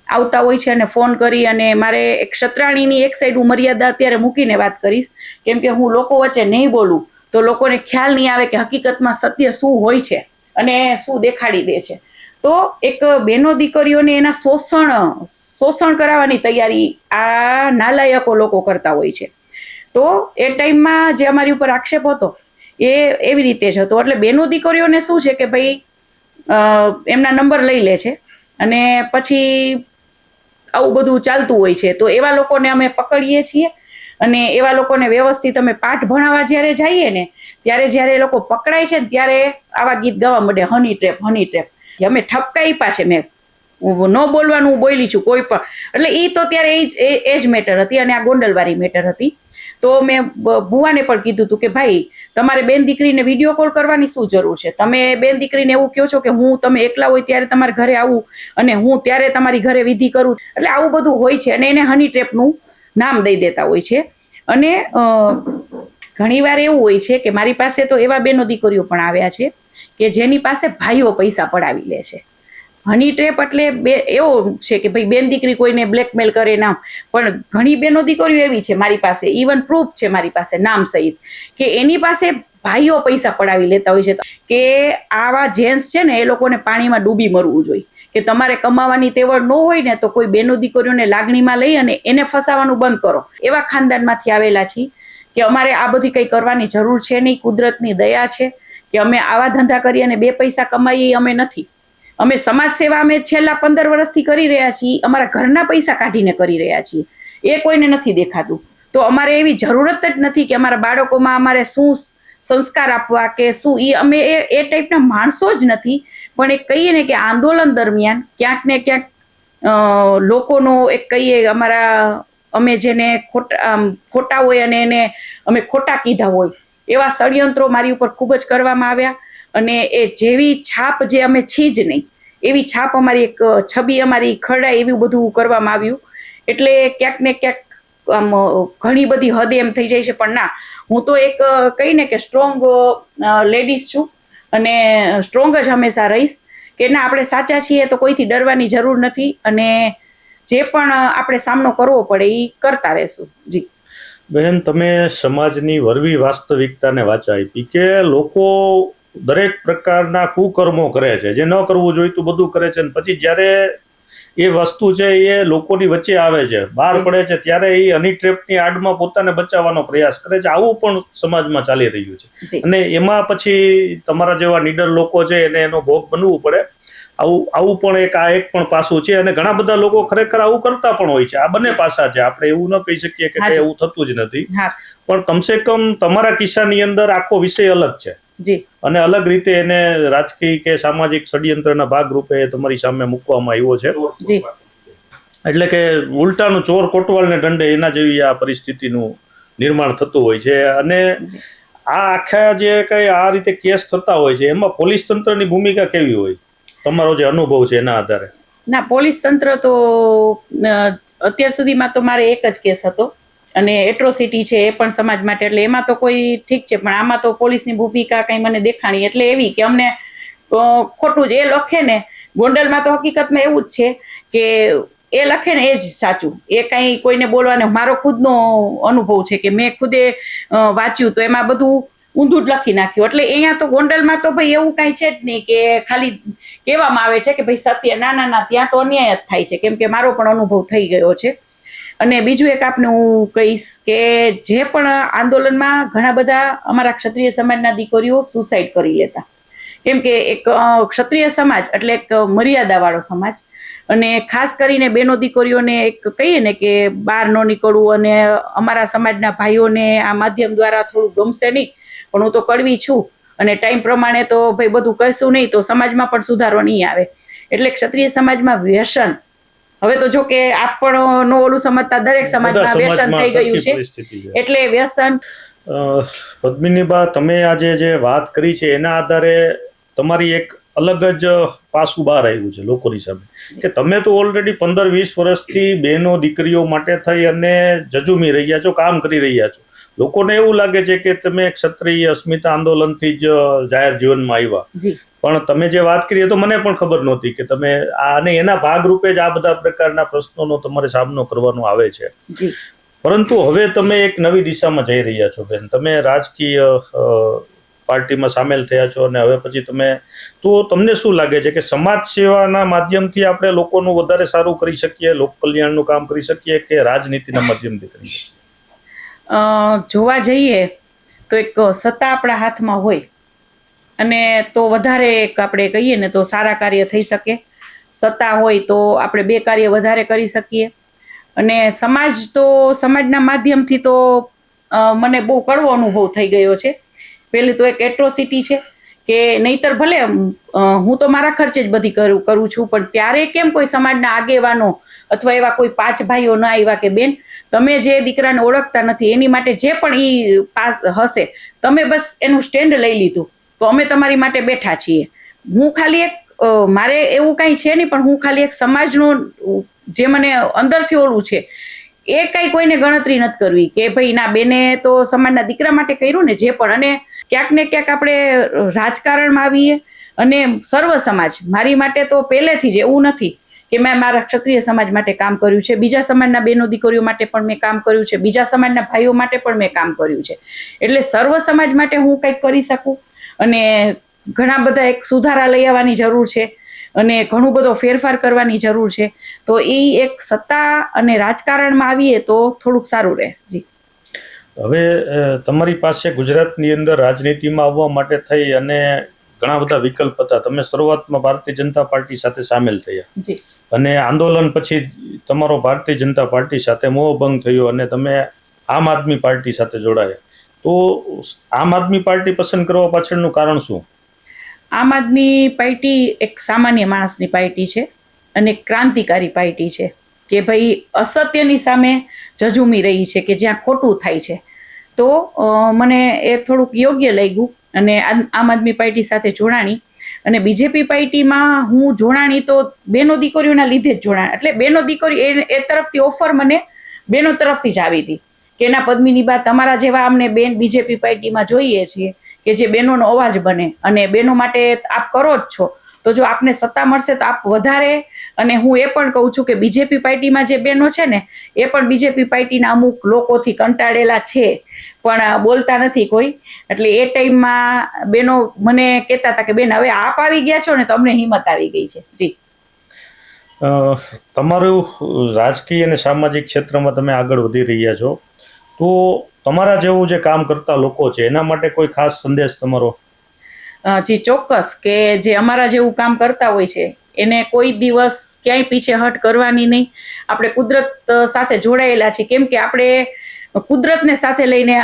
આવતા હોય છે અને ફોન કરી અને મારે એક ક્ષત્રાણીની એક સાઈડ હું મર્યાદા અત્યારે મૂકીને વાત કરીશ, કેમ કે હું લોકો વચ્ચે નહીં બોલું તો લોકોને ખ્યાલ નહીં આવે કે હકીકતમાં સત્ય શું હોય છે અને શું દેખાડી દે છે. તો એક બેનો દીકરીઓને એના શોષણ કરાવવાની તૈયારી આ નાલાયકો લોકો કરતા હોય છે. તો એ ટાઈમમાં જે અમારી ઉપર આક્ષેપ હતો એ એવી રીતે જ હતો. એટલે બેનો દીકરીઓને શું છે કે ભાઈ એમના નંબર લઈ લે છે અને પછી આવું બધું ચાલતું હોય છે. તો એવા લોકોને અમે પકડીએ છીએ અને એવા લોકોને વ્યવસ્થિત અમે પાઠ ભણાવવા જ્યારે જઈએ ને ત્યારે જ્યારે એ લોકો પકડાય છે ને ત્યારે આવા ગીત ગાવા માંડે, હની ટ્રેપ હની ટ્રેપ. અમે ઠપકાઈ પાછે મેં ન બોલવાનું બોલી છું કોઈ પણ. એટલે એ તો ત્યારે એ જ મેટર હતી અને આ ગોંડલવાળી મેટર હતી. તો મેં ભુવાને પણ કીધું હતું કે ભાઈ તમારે બેન દીકરીને વિડીયો કોલ કરવાની શું જરૂર છે? તમે બેન દીકરીને એવું કહો છો કે હું તમે એકલા હોય ત્યારે તમારા ઘરે આવું અને હું ત્યારે તમારી ઘરે વિધિ કરું. એટલે આવું બધું હોય છે અને એને હની ટ્રેપનું નામ દઈ દેતા હોય છે. અને ઘણીવાર એવું હોય છે કે મારી પાસે તો એવા બેનો દીકરીઓ પણ આવ્યા છે કે જેની પાસે ભાઈઓ પૈસા પડાવી લે છે. હની ટ્રેપ એટલે એવો છે કે ભાઈ બેન દીકરી કોઈને બ્લેકમેલ કરે નામ, પણ ઘણી બેનો દીકરીઓ એવી છે મારી પાસે, ઇવન પ્રૂફ છે મારી પાસે નામ સહિત, કે એની પાસે ભાઈઓ પૈસા પડાવી લેતા હોય છે. કે આવા જેન્ટ્સ છે ને એ લોકોને પાણીમાં ડૂબી મરવું જોઈએ. કે તમારે કમાવાની તેવડ ન હોય ને તો કોઈ બેનો દીકરીઓને લાગણીમાં લઈ અને એને ફસાવાનું બંધ કરો. એવા ખાનદાનમાંથી આવેલા છીએ કે અમારે આ બધી કંઈ કરવાની જરૂર છે નહીં. કુદરતની દયા છે કે અમે આવા ધંધા કરી અને 2 પૈસા કમાઈએ અમે નથી. અમે સમાજ સેવા અમે છેલ્લા 15 વર્ષથી કરી રહ્યા છીએ. અમારા ઘરના પૈસા કાઢીને કરી રહ્યા છીએ. એ કોઈને નથી દેખાતું. તો અમારે એવી જરૂરત જ નથી કે અમારા બાળકોમાં અમારે શું સંસ્કાર આપવા કે શું. અમે એ ટાઈપના માણસો જ નથી. પણ એક કહીએ ને કે આંદોલન દરમિયાન ક્યાંક ને ક્યાંક લોકોનો એક કહીએ અમે જેને ખોટા હોય અને એને અમે ખોટા કીધા હોય એવા ષડયંત્રો મારી ઉપર ખૂબ જ કરવામાં આવ્યા. અને એ જેવી છાપ જે અમે છીએ જ નહીં એવી છાપ અમારી એક છબી અમારી ખરડાય એવું બધું કરવામાં આવ્યું. એટલે ક્યાંક ને ક્યાંક આમ ઘણી બધી હદે એમ થઈ જાય છે. પણ ના, હું તો એક કહીને કે સ્ટ્રોંગ લેડીઝ છું અને સ્ટ્રોંગ જ હંમેશા રહીશ. કે ના, આપણે સાચા છીએ તો કોઈથી ડરવાની જરૂર નથી અને જે પણ આપણે સામનો કરવો પડે એ કરતા રહેશું. જી બહેન, તમે સમાજની વરવી વાસ્તવિકતાને વાચા આપી કે લોકો દરેક પ્રકારના કુકર્મો કરે છે, જે ન કરવું જોઈતું બધું કરે છે, પછી જ્યારે એ વસ્તુ છે એ લોકોની વચ્ચે આવે છે, બહાર પડે છે, ત્યારે એ હની ટ્રેપની આડમાં પોતાને બચાવવાનો પ્રયાસ કરે છે. આવું પણ સમાજમાં ચાલી રહ્યું છે અને એમાં પછી તમારા જેવા નીડર લોકો છે એને એનો ભોગ બનવું પડે. આવું પણ એક પણ પાસું છે અને ઘણા બધા લોકો ખરેખર આવું કરતા પણ હોય છે. આ બંને પાસા છે. આપણે એવું ન કહી શકીએ કે એવું થતું જ નથી, પણ કમસે કમ તમારા કિસ્સાની અંદર આખો વિષય અલગ છે અને અલગ રીતે એને રાજકીય કે સામાજિક ષડયંત્રના ભાગરૂપે તમારી સામે મૂકવામાં આવ્યો છે. એટલે કે ઉલટાનું ચોર કોટવાલને દંડે એના જેવી આ પરિસ્થિતિનું નિર્માણ થતું હોય છે. અને આ આખા જે કઈ આ રીતે કેસ થતા હોય છે એમાં પોલીસ તંત્રની ભૂમિકા કેવી હોય, તમારો જે અનુભવ છે એના આધારે? ના, પોલીસ તંત્ર તો અત્યાર સુધીમાં તો મારે એક જ કેસ હતો અને એટ્રોસિટી છે એ પણ સમાજ માટે. એટલે એમાં તો કોઈ ઠીક છે, પણ આમાં તો પોલીસની ભૂમિકા કંઈ મને દેખાણી એટલે એવી કે અમને ખોટું જ એ લખે ને. ગોંડલમાં તો હકીકતમાં એવું જ છે કે એ લખે ને એ જ સાચું. એ કાંઈ કોઈને બોલવાનો મારો ખુદનો અનુભવ છે કે મેં ખુદે વાંચ્યું તો એમાં બધું ઊંધું જ લખી નાખ્યું. એટલે અહીંયા તો ગોંડલમાં તો ભાઈ એવું કાંઈ છે જ નહીં કે ખાલી કહેવામાં આવે છે કે ભાઈ સત્ય. ના, ત્યાં તો અન્યાય જ થાય છે, કેમ કે મારો પણ અનુભવ થઈ ગયો છે. અને બીજું એક આપને હું કહીશ કે જે પણ આંદોલનમાં ઘણા બધા અમારા ક્ષત્રિય સમાજના દીકરીઓ સુસાઇડ કરી લેતા, કેમ કે એક ક્ષત્રિય સમાજ એટલે એક મર્યાદાવાળો સમાજ અને ખાસ કરીને બેનો દીકરીઓને એક કહીએ ને કે બહાર ન નીકળવું. અને અમારા સમાજના ભાઈઓને આ માધ્યમ દ્વારા થોડું ગમશે નહીં, પણ હું તો કડવી છું અને ટાઈમ પ્રમાણે તો ભાઈ બધું કહીશું નહીં તો સમાજમાં પણ સુધારો નહીં આવે. એટલે ક્ષત્રિય સમાજમાં વ્યસન, હવે તો જો કે આપ પણ નો ઓલું સમજતા દરેક સમાજમાં વ્યસન થઈ ગયું છે. એટલે વ્યસન. પદ્મિનીબા, તમે આજે જે વાત કરી છે એના આધારે તમારી એક અલગ જ પાસું બહાર આવ્યું છે લોકોની સામે કે તમે તો ઓલરેડી 15-20 વર્ષથી બહેનો દીકરીઓ માટે થઈ અને જજુમી રહ્યા છો, કામ કરી રહ્યા છો. લોકોને એવું લાગે છે કે તમે ક્ષત્રિય અસ્મિતા આંદોલનથી જ જાહેર જીવનમાં આવ્યા, પણ તમે જે વાત કરી તો મને પણ ખબર નહોતી કે તમે અને એના ભાગરૂપે જ આ બધા પ્રકારના પ્રશ્નોનો તમારે સામનો કરવાનો આવે છે. પરંતુ હવે તમે એક નવી દિશામાં જઈ રહ્યા છો બેન. તમે રાજકીય પાર્ટીમાં સામેલ થયા છો અને હવે પછી તમને શું લાગે છે કે સમાજ સેવાના માધ્યમથી આપણે લોકોનું વધારે સારું કરી શકીએ, લોક કલ્યાણનું કામ કરી શકીએ કે રાજનીતિના માધ્યમથી કરી શકીએ? જોવા જઈએ તો એક સત્તા આપણા હાથમાં હોય અને તો વધારે એક આપણે કહીએ ને તો સારા કાર્ય થઈ શકે. સત્તા હોય તો આપણે બે કાર્ય વધારે કરી શકીએ. અને સમાજના માધ્યમથી તો મને બહુ કડવો અનુભવ થઈ ગયો છે. પેલી તો એક એટ્રોસિટી છે કે નહીતર ભલે હું તો મારા ખર્ચે જ બધી કરું છું, પણ ત્યારે કેમ કોઈ સમાજના આગેવાનો અથવા એવા કોઈ 5 ભાઈઓ ના આવ્યા કે બેન તમે જે દીકરાને ઓળખતા નથી એની માટે જે પણ ઈ પાસ હશે તમે બસ એનું સ્ટેન્ડ લઈ લીધું તો અમે તમારી માટે બેઠા છીએ. હું ખાલી એક મારે એવું કાંઈ છે નહીં, પણ હું ખાલી એક સમાજનું જે મને અંદરથી ઓળું છે એ કાંઈ કોઈને ગણતરી નથી કરવી કે ભાઈ ના બેને તો સમાજના દીકરા માટે કર્યું ને જે પણ. અને ક્યાંક ને ક્યાંક આપણે રાજકારણમાં આવીએ અને સર્વ સમાજ મારી માટે તો પહેલેથી જ એવું નથી કે મેં મારા ક્ષત્રિય સમાજ માટે કામ કર્યું છે, બીજા સમાજના બેનો દીકરીઓ માટે પણ મેં કામ કર્યું છે, બીજા સમાજના ભાઈઓ માટે પણ મેં કામ કર્યું છે. એટલે સર્વ સમાજ માટે હું કંઈક કરી શકું અને ઘણા બધા એક સુધારા લઈ આવવાની જરૂર છે અને ઘણું બધો ફેરફાર કરવાની જરૂર છે. તો એ એક સત્તા અને રાજકારણમાં આવીએ તો થોડુંક સારું રહે. જી હવે તમારી પાસે ગુજરાતની અંદર રાજનીતિમાં આવવા માટે થઈ અને ઘણા બધા વિકલ્પ હતા. તમે શરૂઆતમાં ભારતીય જનતા પાર્ટી સાથે સામેલ થયા જી અને આંદોલન પછી તમારો ભારતીય જનતા પાર્ટી સાથે મોહભંગ થયો અને તમે આમ આદમી પાર્ટી સાથે જોડાયા. તો આમ આદમી પાર્ટી પસંદ કરવા પાછળનું કારણ શું? આમ આદમી પાર્ટી એક સામાન્ય માણસની પાર્ટી છે અને ક્રાંતિકારી પાર્ટી છે કે ભાઈ અસત્યની સામે ઝઝૂમી રહી છે કે જ્યાં ખોટું થાય છે. તો મને એ થોડુંક યોગ્ય લાગ્યું અને આમ આદમી પાર્ટી સાથે જોડાણી. અને બીજેપી પાર્ટીમાં હું જોડાણી તો બેનો દીકરીઓના લીધે જ જોડાણ. એટલે બેનો દીકરી એ તરફથી ઓફર મને બેનો તરફથી જ આવી હતી કે ના પદ્મિની બા તમારા જેવા અમને બેન બીજેપી પાર્ટીમાં જોઈએ છીએ કે જે બહેનોનો અવાજ બને અને બહેનો માટે આપ કરો જ છો. તો જો આપને સત્તા મળશે તો આપ વધારે. અને હું એ પણ કહું છું કે બીજેપી પાર્ટીમાં જે બહેનો છે ને એ પણ બીજેપી પાર્ટીના અમુક લોકોથી કંટાળેલા છે પણ બોલતા નથી કોઈ. એટલે એ ટાઈમમાં બહેનો મને કહેતા હતા કે બેન હવે આપ આવી ગયા છો ને તો અમને હિંમત આવી ગઈ છે. જી તમારું રાજકીય અને સામાજિક ક્ષેત્રમાં તમે આગળ વધી રહ્યા છો, તો તમારા જેવું જે કામ કરતા લોકો છે એના માટે કોઈ ખાસ સંદેશ તમારો? જી ચોક્કસ, કે જે અમારા જેવું કામ કરતા હોય છે એને કોઈ દિવસ ક્યાંય પીછેહટ કરવાની નહીં. આપણે કુદરત સાથે જોડાયેલા છીએ કેમ કે આપણે કુદરતને સાથે લઈને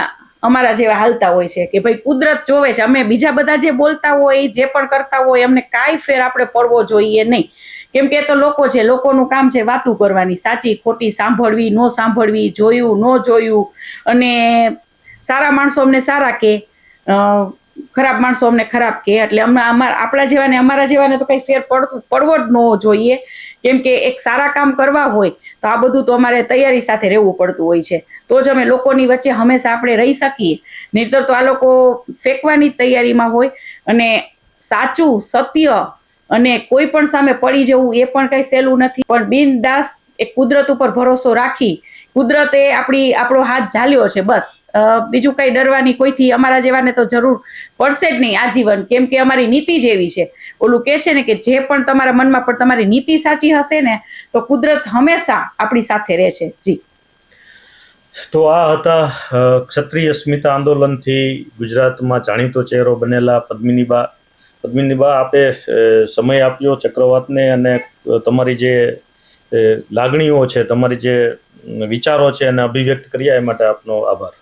અમારા જેવા હાલતા હોય છે કે ભાઈ કુદરત જોવે છે. અમે બીજા બધા જે બોલતા હોય જે પણ કરતા હોય અમને કાંઈ ફેર આપણે પડવો જોઈએ નહીં. કેમ કે એ તો લોકો છે, લોકોનું કામ છે વાતું કરવાની, સાચી ખોટી સાંભળવી ન સાંભળવી, જોયું ન જોયું. અને સારા માણસો અમને સારા કે ખરાબ માણસો અમને ખરાબ કે. એટલે આપણા જેવાને અમારા જેવાને તો કંઈ ફેર પડવો જ ન જોઈએ. કેમ કે એક સારા કામ કરવા હોય તો આ બધું તો અમારે તૈયારી સાથે રહેવું પડતું હોય છે. તો જ અમે લોકોની વચ્ચે હંમેશા આપણે રહી શકીએ. નહીંતર તો આ લોકો ફેંકવાની તૈયારીમાં હોય. અને સાચું સત્ય અને કોઈ પણ સામે પડી જવું એ પણ કંઈ સહેલું નથી. પણ બિનદાસ એક કુદરત ઉપર ભરોસો રાખી, કુદરતે આપણો હાથ ઝાલ્યો છે બસ. બીજું કંઈ ડરવાની કોઈથી અમારા જેવાને તો જરૂર પડશે જ નહીં આજીવન. કેમ કે અમારી નીતિ જ એવી છે. ઓલું કહે છે ને કે જે પણ તમારા મનમાં પણ તમારી નીતિ સાચી હશે ને તો કુદરત હંમેશા આપણી સાથે રહે છે. જી તો આ હતા ક્ષત્રિય સ્મિતા આંદોલનથી ગુજરાતમાં જાણીતો ચહેરો બનેલા પદ્મિનીબા. પદ્મિનીબા, આપે સમય આપ્યો ચક્રવાતને અને તમારી જે લાગણીઓ છે, તમારી જે વિચારો છે એને અભિવ્યક્ત કર્યા એ માટે આપનો આભાર.